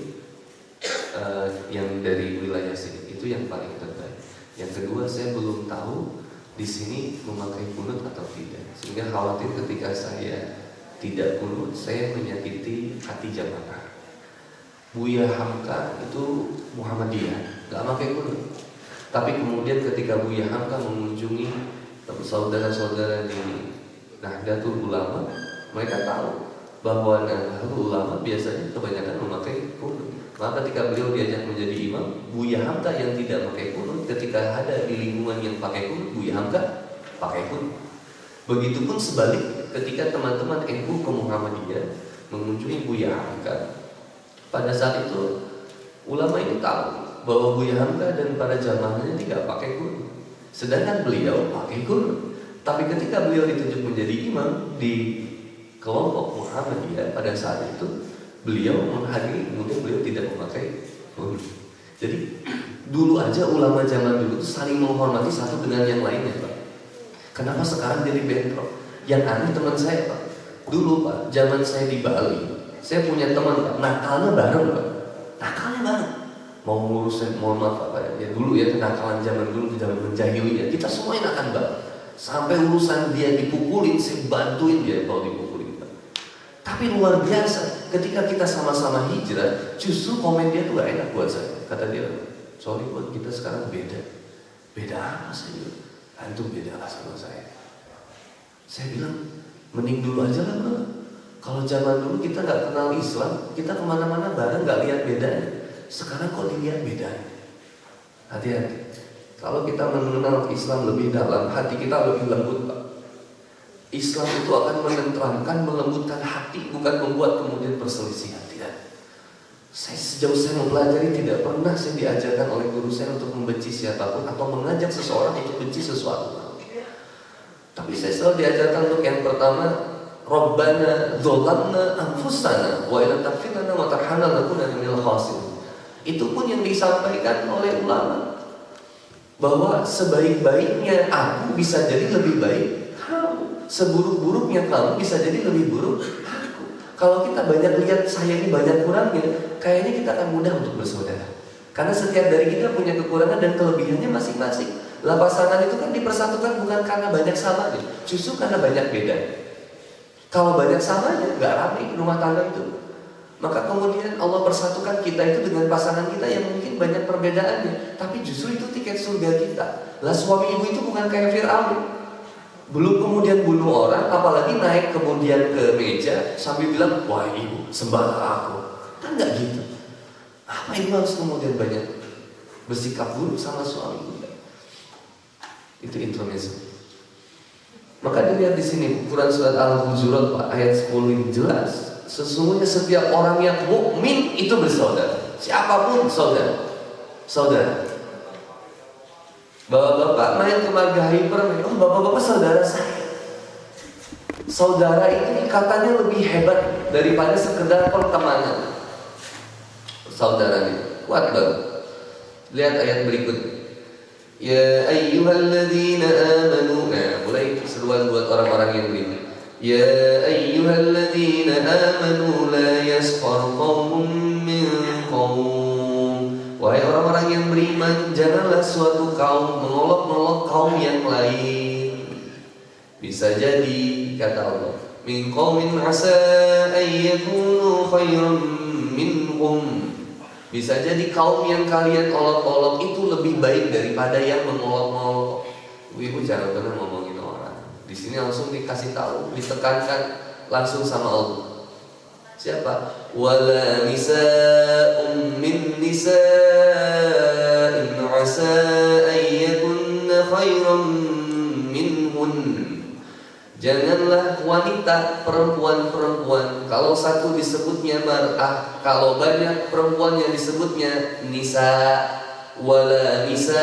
yang dari wilayah sini itu yang paling terbaik. Yang kedua, saya belum tahu di sini memakai kunut atau tidak, sehingga khawatir ketika saya tidak kunut, saya menyakiti hati jamaah. Buya Hamka itu Muhammadiyah, nggak pakai kunut. Tapi kemudian ketika Buya Hamka mengunjungi saudara-saudara di Nahdlatul Ulama, mereka tahu bahwa Nahdlatul Ulama biasanya kebanyakan memakai kunut. Maka ketika beliau diajak menjadi imam, Buya Hamka yang tidak pakai kunut, ketika ada di lingkungan yang pakai kunut, Buya Hamka pakai kunut. Begitupun sebalik, ketika teman-teman NU ke Muhammadiyah mengunjungi Buya Hamka, pada saat itu ulama ini tahu bahwa Buya Hamka dan para jamaahnya tidak pakai kunut, sedangkan beliau pakai kunut. Tapi ketika beliau ditunjuk menjadi imam di kelompok Muhammadiyah, pada saat itu beliau menghadiri, kemudian beliau tidak memakai kunut. Jadi dulu aja ulama zaman dulu saling menghormati satu dengan yang lainnya, Pak. Kenapa sekarang jadi bentrok? Yang aneh teman saya, Pak. Dulu, Pak, zaman saya di Bali, saya punya teman, Pak, nakalnya bareng, Pak. Nakalnya bareng. Mau ngurusin, mohon maaf, Pak, ya dulu ya kenakalan zaman dulu, zaman menjahiliyah, kita semua enakan, Pak. Sampai urusan dia dipukulin, saya bantuin dia kalau dipukulin, Pak. Tapi luar biasa, ketika kita sama-sama hijrah, justru komen dia tuh gak enak buat saya. Kata dia, sorry buat kita sekarang beda. Beda apa sih? Antum beda lah sama saya. Saya bilang, mending dulu aja lah, Bro. Kalau zaman dulu kita gak kenal Islam, kita kemana-mana bareng gak lihat bedanya. Sekarang kok dilihat bedanya. Hati-hati. Kalau kita mengenal Islam lebih dalam, hati kita lebih lembut, Pak. Islam itu akan menenteramkan, melembutkan hati, bukan membuat kemudian perselisihan. Tidak. Sejauh saya mempelajari, tidak pernah saya diajarkan oleh guru saya untuk membenci siapapun atau mengajak seseorang untuk benci sesuatu. Tapi saya selalu diajarkan untuk yang pertama, Rabbana dzolamna anfusana wa illam taghfir lana wa tarhamna lanakunanna minal khasirin. Itu pun yang disampaikan oleh ulama, bahwa sebaik-baiknya aku bisa jadi lebih baik kamu, seburuk-buruknya kamu bisa jadi lebih buruk aku. Kalau kita banyak lihat saya ini banyak kurangnya, kayaknya kita akan mudah untuk bersaudara. Karena setiap dari kita punya kekurangan dan kelebihannya masing-masing. Lah pasangan itu kan dipersatukan bukan karena banyak samanya, justru karena banyak beda. Kalau banyak samanya, nggak ramai rumah tangga itu. Maka kemudian Allah persatukan kita itu dengan pasangan kita yang mungkin banyak perbedaannya, tapi justru itu tiket surga kita. Lah suami ibu itu bukan kayak Fir'aun, belum kemudian bunuh orang, apalagi naik kemudian ke meja sambil bilang, wah ibu sembahlah aku. Kan nggak gitu. Apa ibu harus kemudian banyak bersikap buruk sama suami ibu? Itu intermezzo. Maka dilihat di sini Quran surat Al-Hujurat, Pak, ayat 10 ini jelas. Sesungguhnya setiap orang yang mukmin itu bersaudara. Siapapun saudara. Saudara. Bapak-bapak main ke Marga Hyper, oh bapak-bapak saudara saya. Saudara itu ikatannya lebih hebat daripada sekedar pertemanan. Saudaranya kuat banget. Lihat ayat berikutnya. Ya ayyuhalladzina amanu. Nah, mulai seruan buat orang-orang yang beriman. Ya ayyuhalladzina amanu la yaskhar qaumun min qaum. Wahai orang-orang yang beriman, janganlah suatu kaum mengolok-olok kaum yang lain. Bisa jadi kata Allah, min qaumin asa ayyakunu khairan minhum. Bisa jadi kaum yang kalian olok-olok itu lebih baik daripada yang mengolok-olok. Ibu jangan pernah ngomongin orang. Di sini langsung dikasih tahu, ditekankan langsung sama Allah. Siapa? Wala nisa'un min nisa'in asa ayyakunna khairan minhun. Janganlah wanita, perempuan-perempuan. Kalau satu disebutnya mar'ah, kalau banyak perempuan yang disebutnya nisa. Wala nisa,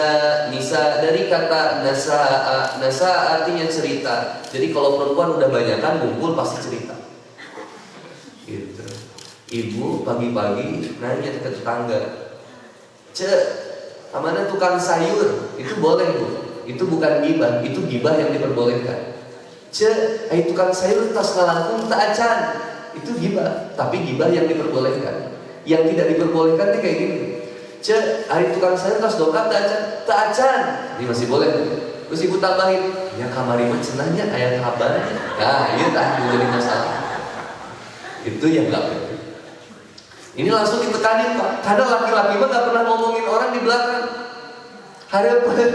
nisa dari kata nasa'a. Nasa'a artinya cerita. Jadi kalau perempuan udah banyakan kumpul pasti cerita. Gitu. Ibu pagi-pagi nanya ke tetangga, "Cek, mana tukang sayur?" Itu boleh, Bu. Itu bukan gibah, itu gibah yang diperbolehkan. "Cek, ai tukang sayur tas ngalangkung tak acan." Itu gibah, tapi gibah yang diperbolehkan. Yang tidak diperbolehkan itu kayak gini. "Cek, hari tukang sayur tas dokap tak acan." Tak acan. Ini masih boleh. Terus ibu tambahin, "Ya kamari mah cenahnya ayat habar." Nah, itu tak menjadi masalah. Itu yang nggak benar. Ini langsung ditekanin Pak, karena laki-laki mah nggak pernah ngomongin orang di belakang. Harapan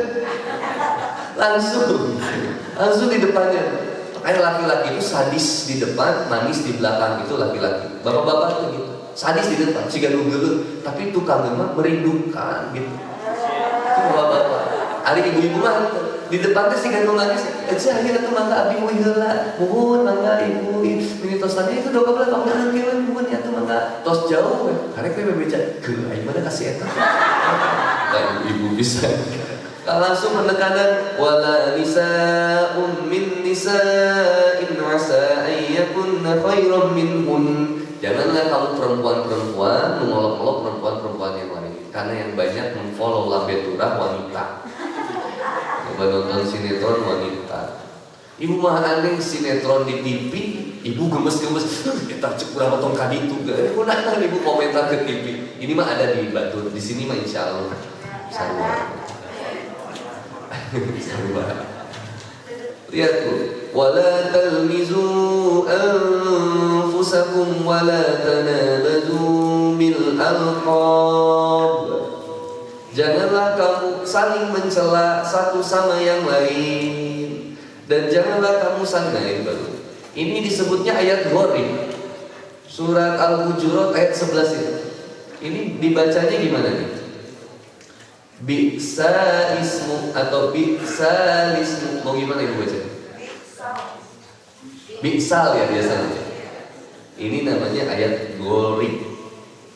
langsung di depannya. Makanya laki-laki itu sadis di depan, manis di belakang, itu laki-laki. Bapak-bapak tuh gitu, sadis di depan, si gaduh dulu, tapi tukang mah merindukan gitu. Itu bapak-bapak. Ada ibu-ibu mah di depannya si gaduh nangis, akhirnya tuh mangga abdi heula, mohon mangga ibu, ini tosannya itu doa belakang orang kewe mohon ya tuh mangga tos jauh, karena kewe bebeja, ke aing mana kasih eta. Dan ibu bisa langsung penekanan wala nisa'un min nisa'in asa ayyakunna khairan minhun. Janganlah kamu perempuan-perempuan mengolok-olok perempuan-perempuan yang lain, karena yang banyak memfollow lambetura wanita. Coba nonton sinetron wanita. Ibu mah aneh sinetron di TV, ibu gemes-gemes, kita cek berapa tong kali itu, ibu komentar ke TV. Ini mah ada di Batur, di sini mah insya Allah sarua. Lihat tuh, wala talmizu anfusakum wala tanabadu bil alqab. Janganlah kamu saling mencela satu sama yang lain, dan janganlah kamu saling baru. Ini disebutnya ayat Gharib, surat Al-Hujurat ayat 11 itu. Ini dibacanya gimana nih? Bi'sa ismu atau bi'sa ismu, mau gimana ibu baca? Bi'sal ya biasanya. Ini namanya ayat Gharib.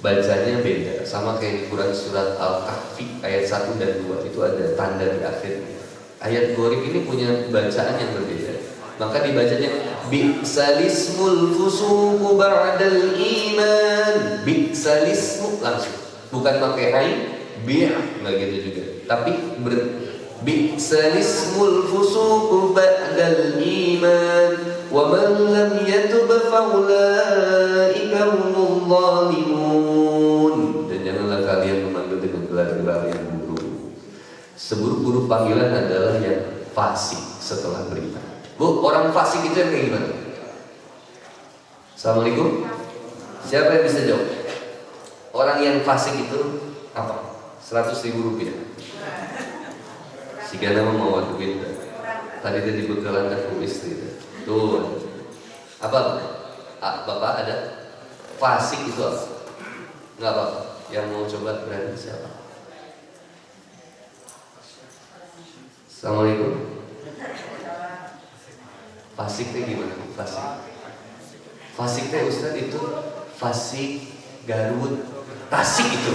Bacanya beda, sama kayak di Quran surat Al-Kahfi ayat 1 dan 2, itu ada tanda di akhirnya. Ayat Gharib ini punya bacaan yang berbeda. Maka dibacanya bi'salismul fusuqu ba'dal iman. Bi'salismu langsung, bukan pakai ain, enggak gitu juga. Tapi bi'salismul fusuqu ba'dal iman wa man lam yatub fa ulaika humul zalimun. Dan janganlah kalian memanggil dengan gelar-gelar yang buruk. Seburuk-buruk panggilan adalah yang fasik setelah beriman. Bu, orang fasik itu yang kayak gimana? Assalamualaikum. Siapa yang bisa jawab? Orang yang fasik itu apa? 100.000 rupiah. Si Gana mau duit. Tadi dia dibekalan ke istri. Tuh. Apa? Bapak ada? Fasik itu apa? Enggak apa-apa. Yang mau coba berani siapa? Assalamualaikum. Fasik itu gimana? Fasik itu Ustaz itu fasik Garut Tasik itu.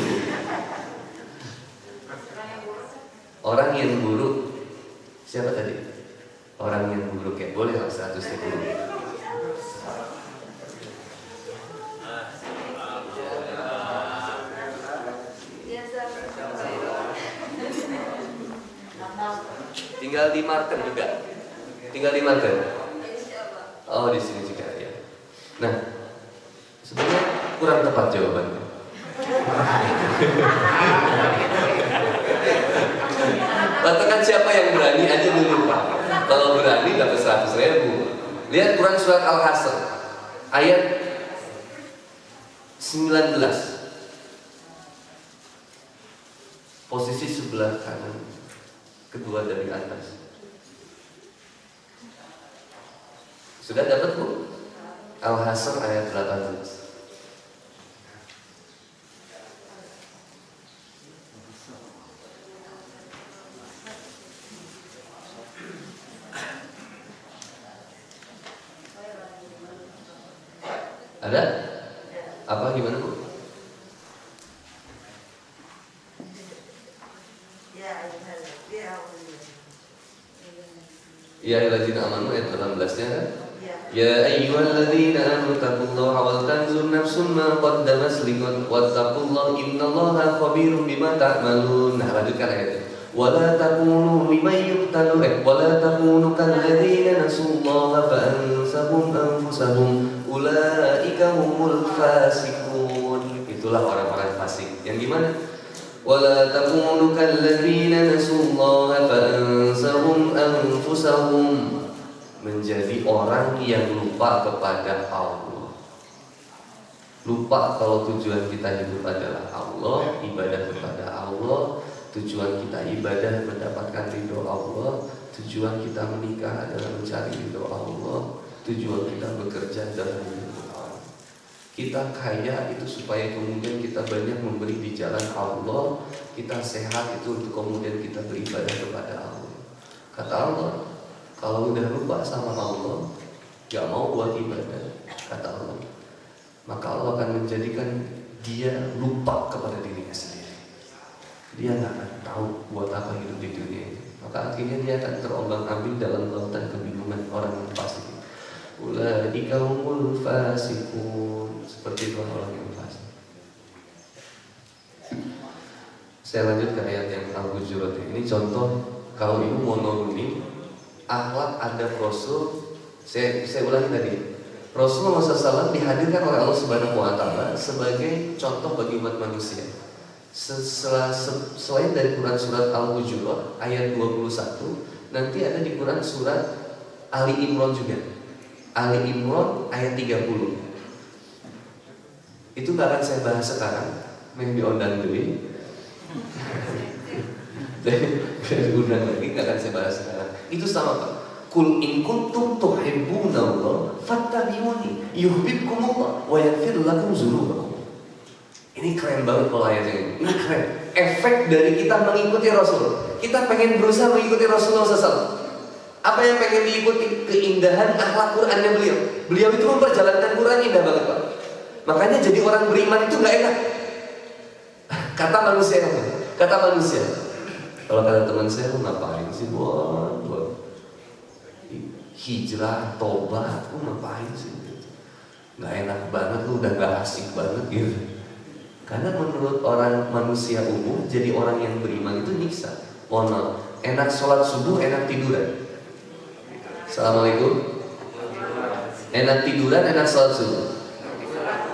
Orang yang buruk. Siapa tadi? Orang yang buruk ya boleh lah 100.000 rupiah. Tinggal di market juga. Tinggal di market. Oh di sini juga ya. Nah, sebenarnya kurang tepat jawabannya. Katakan siapa yang berani aja dulu Pak. Kalau berani dapat 100.000. Lihat Quran surat Al-Hasr ayat 19. Posisi sebelah kanan kedua dari atas. Sudah dapat Bu? Al-Hasr ayat 18. Ada? Apa gimana Bu? Ya ayyuhalladzina amanu ayat 18-nya kan? Ya ayyuhalladzina amanu taqullaha wal tanzur nafsum ma qaddamat lighad wattaqullaha innallaha khabirum bima ta'malun. Nah, lanjutkan ayatnya. Wala takunu liman yuqtalu wala takunu kalladzina nasullaha fa ansahum anfusahum ulaika humul fasiqun. Itulah orang-orang fasik. Yang gimana? Wala takunu kalladzina nasullaha fa ansahum anfusahum. Menjadi orang yang lupa kepada Allah. Lupa kalau tujuan kita hidup adalah Allah, ibadah kepada Allah. Tujuan kita ibadah mendapatkan ridho Allah. Tujuan kita menikah adalah mencari ridho Allah. Tujuan kita bekerja adalah ridho Allah. Kita kaya itu supaya kemudian kita banyak memberi di jalan Allah. Kita sehat itu untuk kemudian kita beribadah kepada Allah. Kata Allah, kalau udah lupa sama Allah, gak mau buat ibadah, kata Allah, maka Allah akan menjadikan dia lupa kepada dirinya sendiri. Dia gak akan tahu buat apa hidup di dunia ini. Maka akhirnya dia akan terombang-ambing dalam lautan kebingungan orang yang fasik. Ulaika humul fasikun. Seperti itu orang yang fasik. Saya lanjut ke ayat yang Al-Hujurat. Ini contoh kalau ibu mau nurunin akhlak adab Rasul. Saya ulangi tadi. Rasulullah SAW dihadirkan oleh Allah Subhanahu Wa Taala sebagai contoh bagi umat manusia. Selain dari Quran surat Al-Hujurat ayat 21, nanti ada di Quran surat Ali Imran juga. Ali Imran ayat 30. Itu gak akan saya bahas sekarang, yang diundang dulu. Saya undang lagi, gak akan saya bahas sekarang. Itu sama Pak. Kul in kuntum tuhibbunallah fattabi'uni yuhibbukumullah wa yaghfir lakum dzunubakum. Ini keren banget kalau ayatnya ini. Ini keren. Efek dari kita mengikuti Rasul. Kita pengen berusaha mengikuti Rasulullah SAW. Apa yang pengen diikuti? Keindahan akhlak Qurannya beliau. Beliau itu memperjalankan Quran indah banget Pak. Makanya jadi orang beriman itu gak enak. Kata manusia. Kalau kata teman saya, lu ngapain sih buat hijrah, tobat, lu ngapain sih? Gak enak banget, lu udah gak asik banget gitu. Karena menurut orang manusia umum, jadi orang yang beriman itu nyiksa. Mohon maaf, enak sholat subuh, enak tiduran. Assalamualaikum. Enak tiduran, enak sholat subuh.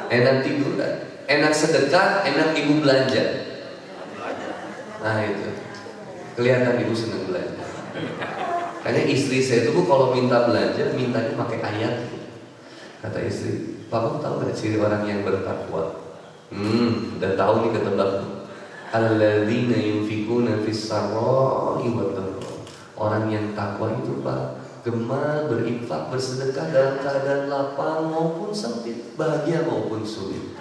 Enak tiduran, enak sedekah, enak ibu belanja. Nah itu, kelihatan ibu senang belanja. Karena istri saya itu kalau minta belanja, mintanya pakai ayat. Kata istri, Papa tahu gak ciri orang yang bertakwa? Udah tahu nih ketebak. Alladzina yunfikuna fis sarra'i wad dharra. Orang yang takwa itu Pak, gemar berinfak, bersedekah dalam keadaan lapang maupun sempit, bahagia maupun sulit.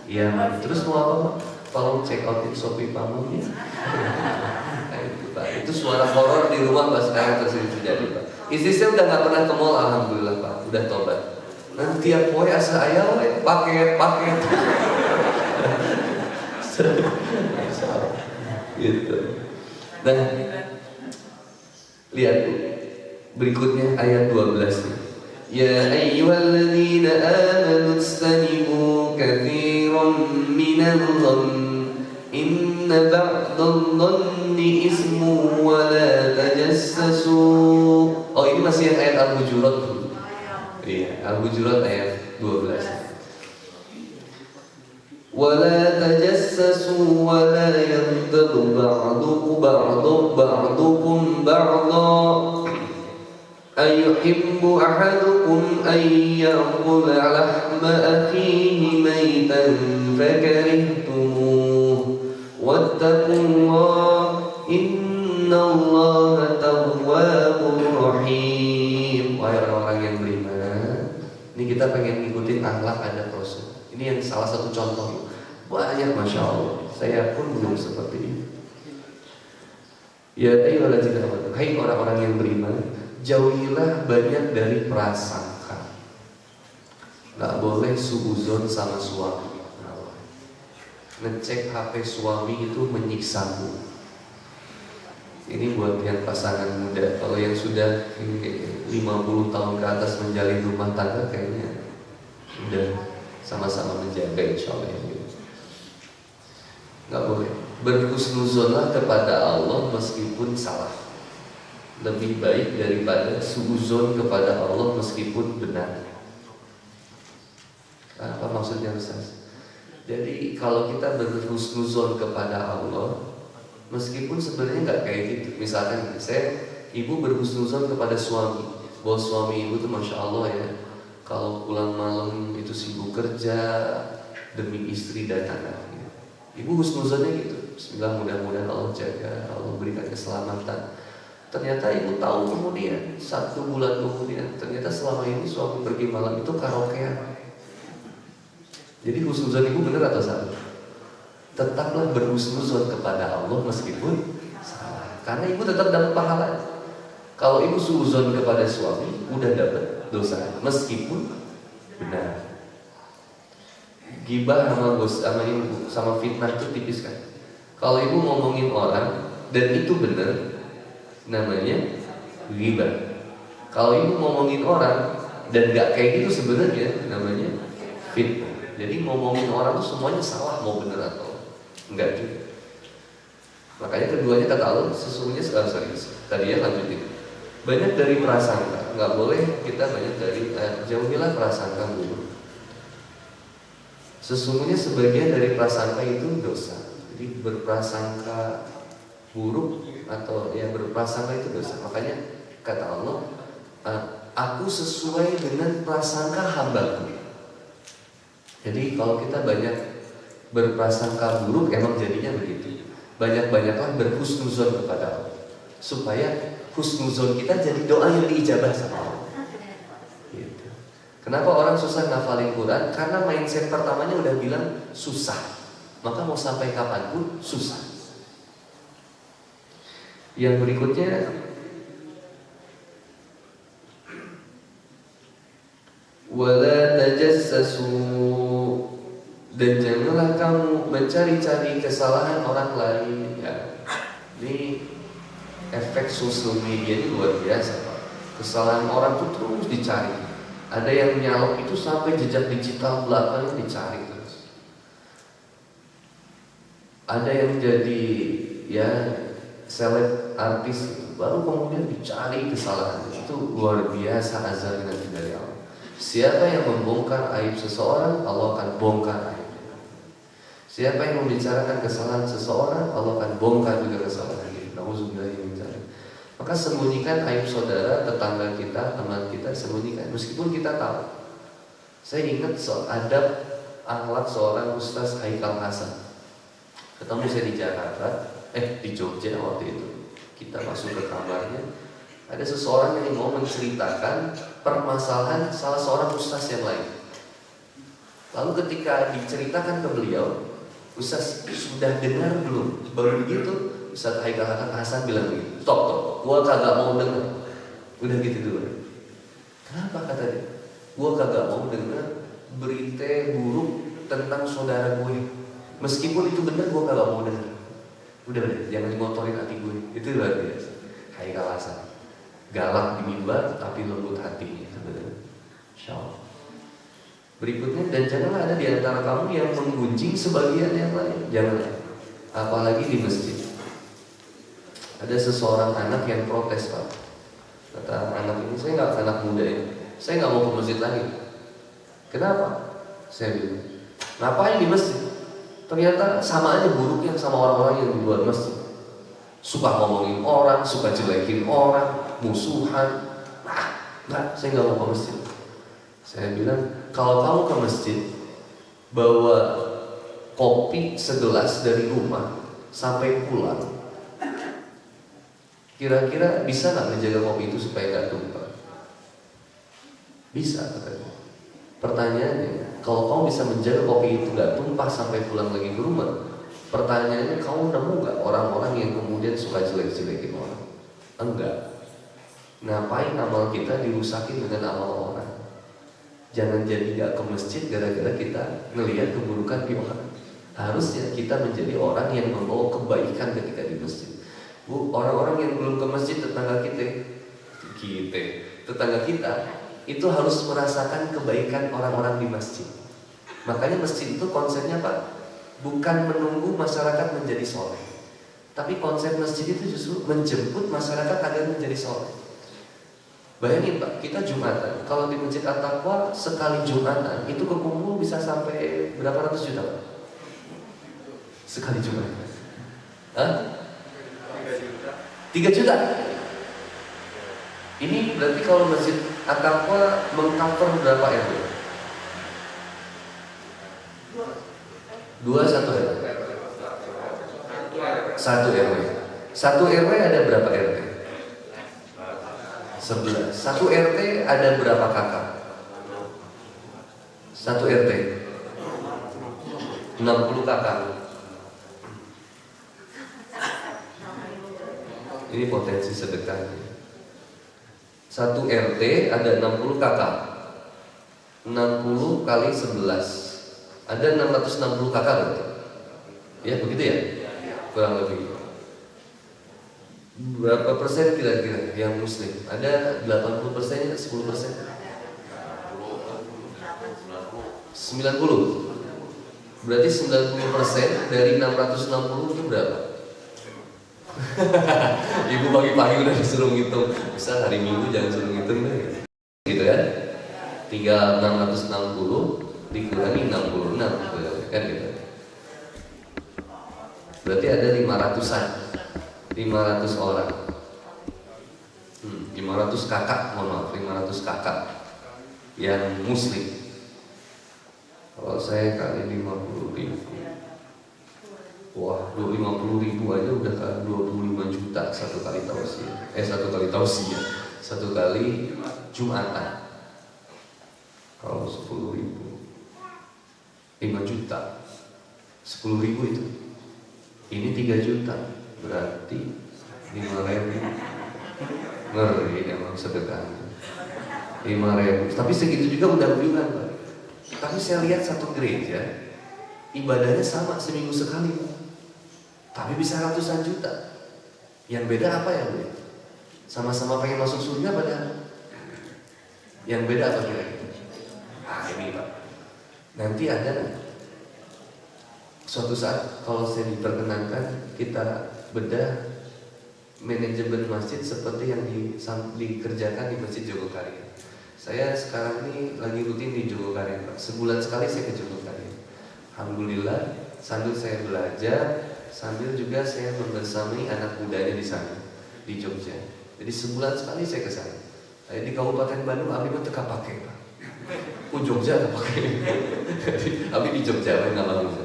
Ya, terus mau apa Pak? Tolong check outin Shopee Pamu ya. Nah, itu Pak, itu suara horor di rumah Pak sekarang terjadi Pak. Istri saya udah nggak pernah ke mall, alhamdulillah Pak, udah tobat. Nanti tiap poe asa aya we paket. Gitu. Dan lihat Bu, berikutnya ayat 12 nih. Ya ayyuhalladzina amanu istanibu katsiran minadh dhann inna ba'dadh dhanni ismu wa la tajassasu. Oh ini masih yang ayat Al-Hujurat dulu. Iya, Al-Hujurat ayat 12. Wala tajassasu wala yaghtab ba'dukum ba'dha ayuhibbu ahadukum an ya'kula lahma akhihi maytan fakarihtumuh wattaqullaha innallaha tawwabur rahim. Wahai orang-orang yang beriman, ini kita pengen ngikutin akhlak adab Rasul. Ini yang salah satu contoh. Banyak Masya Allah. Saya pun belum seperti ini. Ya ayyuhalladzina amanu, hai orang-orang yang beriman, jauhilah banyak dari prasangka. Gak boleh suuzon sama suami. Ngecek HP suami itu menyiksamu. Ini buat yang pasangan muda. Kalau yang sudah 50 tahun ke atas menjalin rumah tangga, kayaknya udah sama-sama menjaga insya Allah ya. Gak boleh. Berhusnuzonlah kepada Allah meskipun salah. Lebih baik daripada suuzon kepada Allah meskipun benar. Apa maksudnya Ustaz? Jadi kalau kita berhusnuzon kepada Allah, meskipun sebenarnya nggak kayak gitu. Misalkan ibu berhusnuzon kepada suami, bahwa suami ibu tuh Masya Allah ya, kalau pulang malam itu sibuk kerja demi istri dan anak. Ibu husnuzonnya gitu, bismillah, mudah-mudahan Allah jaga, Allah berikan keselamatan. Ternyata ibu tahu kemudian 1 bulan kemudian ternyata selama ini suami pergi malam itu karaokean. Jadi husnuzon ibu benar atau salah? Tetaplah berhusnuzon kepada Allah meskipun salah, karena ibu tetap dapat pahala. Kalau ibu suuzon kepada suami udah dapat dosa meskipun benar. Gibah sama fitnah itu tipis kan. Kalau ibu ngomongin orang dan itu benar, namanya gibah. Kalau ibu ngomongin orang dan gak kayak gitu sebenarnya, namanya fitnah. Jadi ngomongin orang itu semuanya salah, mau benar atau enggak juga. Makanya keduanya kata Allah sesungguhnya tadi ya lanjutin. Banyak dari prasangka, nggak boleh kita banyak dari jauhilah prasangka buruk. Sesungguhnya sebagian dari prasangka itu dosa. Jadi berprasangka buruk atau ya berprasangka itu dosa. Makanya kata Allah, aku sesuai dengan prasangka hambaku. Jadi kalau kita banyak berprasangka buruk, emang jadinya begitu. Banyak-banyaklah berhusnuzon kepada Allah, supaya husnuzon kita jadi doa yang diijabah sama Allah. Gitu. Kenapa orang susah ngafalin Quran? Karena mindset pertamanya udah bilang susah, maka mau sampai kapanpun susah. Yang berikutnya, wala tajassasu, dan janganlah kamu mencari-cari kesalahan orang lain. Ya, ini efek sosial media ini luar biasa, Pak. Kesalahan orang tuh terus dicari. Ada yang nyalok itu sampai jejak digital belakangnya dicari terus. Ada yang jadi ya seleb artis gitu, baru kemudian dicari kesalahan. Itu luar biasa azab nanti dari Allah. Siapa yang membongkar aib seseorang, Allah akan bongkar aibnya. Siapa yang membicarakan kesalahan seseorang, Allah akan bongkar juga kesalahannya. Nauzubillah min dzalik. Maka sembunyikan aib saudara, tetangga kita, teman kita, sembunyikan meskipun kita tahu. Saya ingat adab akhlak seorang Ustaz Haikal Hasan. Ketemu saya di Jakarta, di Jogja waktu itu. Kita masuk ke kamarnya, ada seseorang yang mau menceritakan permasalahan salah seorang ustaz yang lain. Lalu ketika diceritakan ke beliau, Ustaz sudah dengar belum? Baru begitu Ustaz Haikal Hasan bilang begini, stop, gua kagak mau dengar. Udah gitu dulu. Kenapa kata dia? Gua kagak mau dengar berita buruk tentang saudara gue. Meskipun itu benar, gua kagak mau dengar. Udah, jangan ngotorin hati gue. Itu luar biasa. Haikal Hasan. Galak di mimbar tapi lembut hatinya sebenarnya. Insyaallah. Berikutnya, dan janganlah ada di antara kamu yang menggunjing sebagian yang lain. Janganlah. Apalagi di masjid. Ada seseorang anak yang protes, Pak. Kata anak ini, saya nggak anak muda ini, saya nggak mau ke masjid lagi. Kenapa? Saya bilang, ngapain di masjid? Ternyata sama aja buruknya sama orang-orang yang di luar masjid. Suka ngomongin orang, suka jelekin orang, musuhan. Nggak, saya nggak mau ke masjid. Saya bilang, kalau kamu ke masjid, bawa kopi segelas dari rumah sampai pulang. Kira-kira bisa nggak menjaga kopi itu supaya nggak tumpah? Bisa, katanya. Pertanyaannya, kalau kamu bisa menjaga kopi itu nggak tumpah sampai pulang lagi ke rumah, pertanyaannya, kamu nemu nggak orang-orang yang kemudian suka jelek-jelekin orang? Enggak. Ngapain amal kita dirusakin dengan amal orang? Jangan jadi nggak ke masjid gara-gara kita ngelihat keburukan di orang. Harusnya kita menjadi orang yang membawa kebaikan ketika di masjid. Bu, orang-orang yang belum ke masjid, tetangga kita itu harus merasakan kebaikan orang-orang di masjid. Makanya masjid itu konsepnya, Pak, bukan menunggu masyarakat menjadi soleh, tapi konsep masjid itu justru menjemput masyarakat agar menjadi soleh. Bayangin, Pak, kita Jumatan, kalau di Masjid At-Taqwa sekali Jumatan itu kekumpul bisa sampai berapa ratus juta, Pak? Sekali Jumatan. 3 juta. Ini berarti kalau masjid Ataqwa mengcover berapa RW? 2 1 RW. 1 RW. 1 RW ada berapa RT? 11. 1 RT ada berapa kakak? 1 RT 60 kakak. Ini potensi sedekahnya. 1 RT ada 60 kakak. 60 kali 11 ada 660 kakak berarti. Ya begitu ya? Kurang lebih. Berapa persen kira-kira yang muslim? Ada 80 persennya, 10 persen? 90. Berarti 90 persen dari 660 itu berapa? Ibu pagi-pagi udah disuruh ngitung. Bisa hari Minggu jangan suruh ngitung deh. Gitu ya. Tinggal 660 dikurangi 66 kan gitu. Berarti ada 500-an. 500 orang. 500 kakak, mohon maaf, 500 kakak yang muslim. Kalau saya kali 50.000, wah, 50.000 aja udah kan 25 juta satu kali tausiah. Satu kali Jumatan. Kalau 10.000, 5 juta, 10.000 itu. Ini 3 juta, berarti 5.000. Ngeri emang sedekahnya. 5.000. Tapi segitu juga udah buyuran, Pak. Tapi saya lihat satu gereja ibadahnya sama seminggu sekali, Pak. Tapi bisa ratusan juta. Yang beda apa ya, Bu? Sama-sama pengen masuk surga padahal. Yang beda apa kira-kira? Ini, Pak. Nanti ada suatu saat kalau saya diperkenankan kita bedah manajemen masjid seperti yang dikerjakan di Masjid Jogokarya. Saya sekarang ini lagi rutin di Jogokarya, Pak. Sebulan sekali saya ke Jogokarya. Alhamdulillah, sambil saya belajar, sambil juga saya membersamai anak mudanya di sana, di Jogja. Jadi sebulan sekali saya ke sana. Saya di Kabupaten Bandung, Abi mah teka pakai, Pak. Jogja tak pakai. Abi di Jogja, Pak, nggak bagus.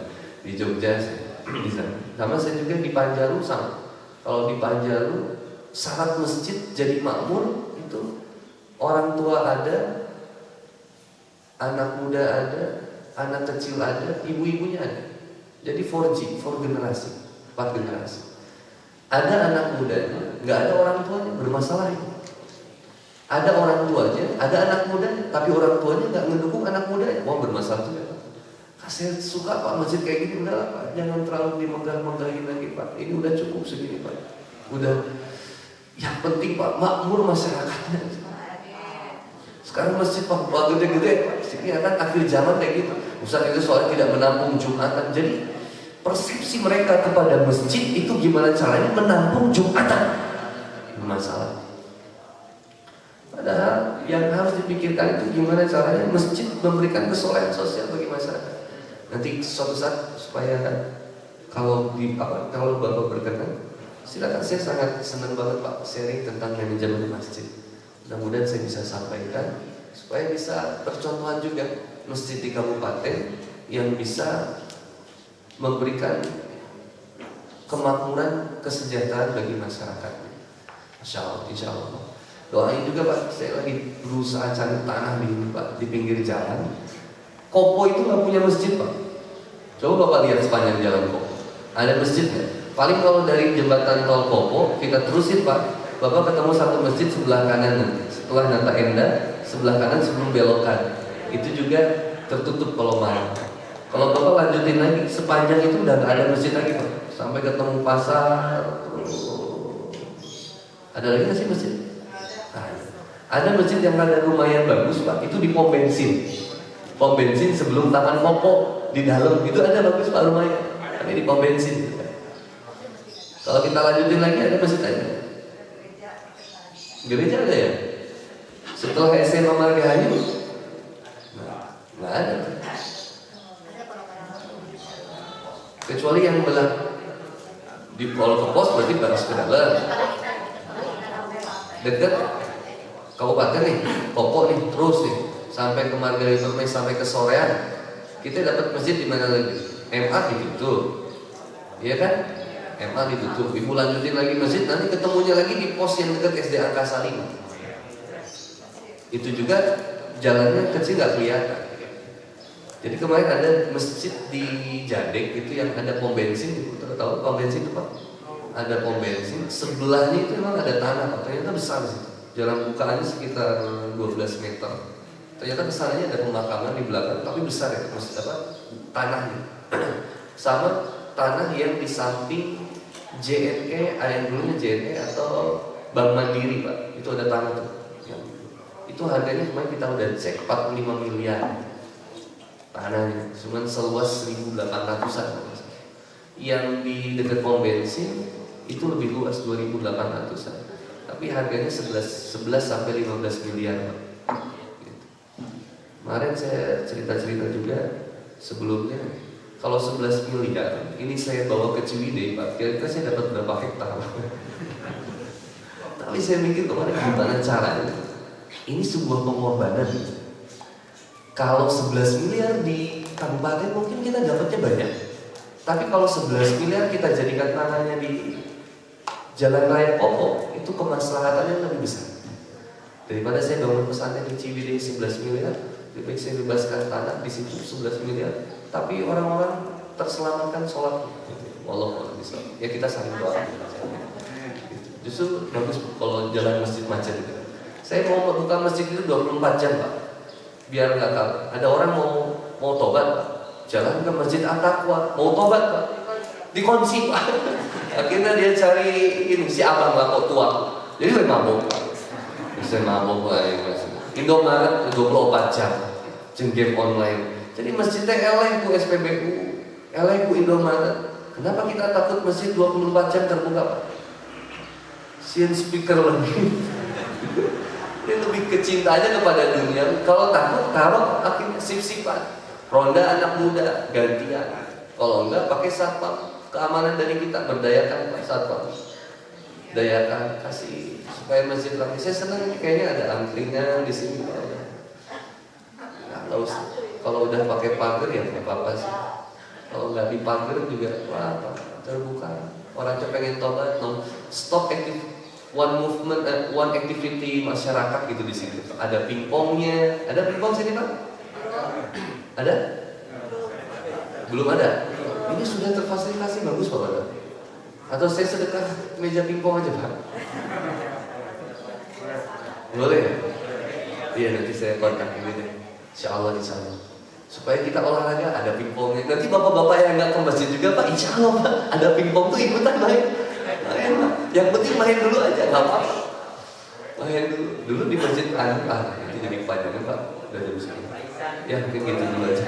Di Jogja saya di sana. Sama saya juga di Panjalu sama. Kalau di Panjalu syarat masjid jadi makmur itu orang tua ada, anak muda ada, anak kecil ada, ibu-ibunya ada. Jadi 4G, 4 generasi, 4 generasi. Ada anak mudanya, nggak ada orang tuanya, bermasalah itu. Ada orang tuanya, ada anak mudanya, tapi orang tuanya nggak mendukung anak mudanya, wah bermasalah juga. Saya suka Pak masjid kayak gini, udahlah Pak, jangan terlalu dimegah-megahin lagi Pak. Ini udah cukup segini Pak. Udah, yang penting Pak makmur masyarakatnya. Sekarang masjid Pak buat gede-gede Pak. Ini akan akhir zaman kayak gitu. Ustaz itu soalnya tidak menampung Jumatan. Jadi persepsi mereka kepada masjid itu gimana caranya menampung Jumatan. Masalah. Padahal yang harus dipikirkan itu gimana caranya masjid memberikan kesolehan sosial bagi masyarakat. Nanti suatu saat supaya kalau Bapak berkenan, silakan. Saya sangat senang banget Pak sharing tentang manajemen masjid. Mudah-mudahan saya bisa sampaikan supaya bisa percontohan juga masjid di kabupaten yang bisa memberikan kemakmuran, kesejahteraan bagi masyarakat. Masya Allah, insya Allah. Doain juga Pak, saya lagi berusaha cari tanah di pinggir jalan. Kopo itu nggak punya masjid Pak. Coba Bapak lihat sepanjang jalan Kopo, ada masjid nggak? Paling kalau dari jembatan tol Kopo kita terusin Pak, Bapak ketemu satu masjid sebelah kanan. Setelah Nata Enda, sebelah kanan sebelum belokan, itu juga tertutup kalau malam. Kalau Bapak lanjutin lagi, sepanjang itu udah nggak ada masjid lagi Pak, sampai ketemu pasar. Ada lagi nggak sih masjid? Nah, ada masjid yang ada lumayan bagus Pak, itu di pom bensin. Pom bensin sebelum Taman Kopo di dalam itu ada bagus Pak lumayan. Tapi di pom bensin. Kalau kita lanjutin lagi ada masjid aja. Gereja ada ya? Setelah SMA Margahayu, nggak ada. Kecuali yang belah di Pol ke Pos berarti baru sekedar dekat. kabupaten nih, pokok nih, terus nih sampai ke Margarita Permai sampai ke sorean. Kita dapat masjid di mana lagi? MA ditutup, iya kan? MA ditutup. Ibu lanjutin lagi masjid, nanti ketemunya lagi di pos yang dekat SD Angkasa 5. Itu juga jalannya kecil nggak kelihatan. Jadi kemarin ada masjid di Jadek itu yang ada pom bensin, Ibu tahu pom bensin itu Pak? Ada pom bensin, sebelahnya itu memang ada tanah Pak. Ternyata besar sih. Jalan bukaannya sekitar 12 meter. Ternyata kesannya ada pemakaman di belakang, tapi besar ya, tanahnya. Sama tanah yang di samping JNE, yang dulunya JNE atau Bank Mandiri Pak. Itu ada tanah tuh. Itu harganya kemarin kita udah cek 45 miliar. Tanahnya cuma seluas 1.800-an. Yang di dekat pom bensin itu lebih luas 2.800-an. Tapi harganya 11 sampai 15 miliar Pak. Kemarin saya cerita-cerita juga sebelumnya, kalau 11 miliar ini saya bawa ke Ciwidey Pak, kira-kira saya dapat berapa hektar? Tapi saya mikir kemarin gimana caranya. Ini sebuah pengorbanan. Kalau 11 miliar di kabupaten mungkin kita dapatnya banyak. Tapi kalau 11 miliar kita jadikan tanahnya di Jalan Raya Pokok, itu kemaslahatannya lebih besar. Daripada saya bangun pesantren di Ciwidey 11 miliar, lebih baik saya bebaskan tanah di situ 11 miliar. Tapi orang-orang terselamatkan sholat. Wallahu bisa. Ya kita saling doa. Justru bagus kalau jalan masjid macet gitu. Saya mau buka masjid itu 24 jam Pak. Biar nggak tahu. Ada orang mau tobat Pak. Jalan ke masjid At-Taqwa, mau tobat Pak. Dikunci Pak. Akhirnya dia cari ini si abang lah kok tua. Jadi gue mabuk. Saya mabuk Pak. Indomaret 24 jam. Game online. Jadi masjidnya eleh ku SPBU, eleh ku Indomaret. Kenapa kita takut masjid 24 jam terbuka Pak? Sian speaker lagi. Ini lebih kecintanya kepada dunia. Kalau takut taruh akhirnya sip-sipan. Ronda anak muda gantian. Kalau enggak pakai satpam. Keamanan dari kita berdayakan Pak satpam. Dayakan kasih supaya masjid lagi. Saya senang kayaknya ada angkringan di sini Pak. Kalau udah pakai pagar ya nggak apa-apa sih. Kalau nggak dipagar juga wah terbuka. Orang pengen tobat, no stop active. One movement, one activity masyarakat gitu di sini. Ada pingpongnya, ada pingpong sini Pak? Ada? Belum ada. Ini sudah terfasilitasi bagus Pak. Atau saya sedekah meja pingpong aja Pak? Boleh? Iya nanti saya kontak ini deh. Insya Allah di sana. Supaya kita olahraga ada pingpongnya. Nanti bapak-bapak yang nggak ke masjid juga Pak, insya Allah Pak ada pingpong tuh ikutan main. Yang penting main dulu aja, nggak apa-apa. Main dulu di masjid itu jadi kepanjangan Pak. Udah jam segini. Ya mungkin gitu dulu aja.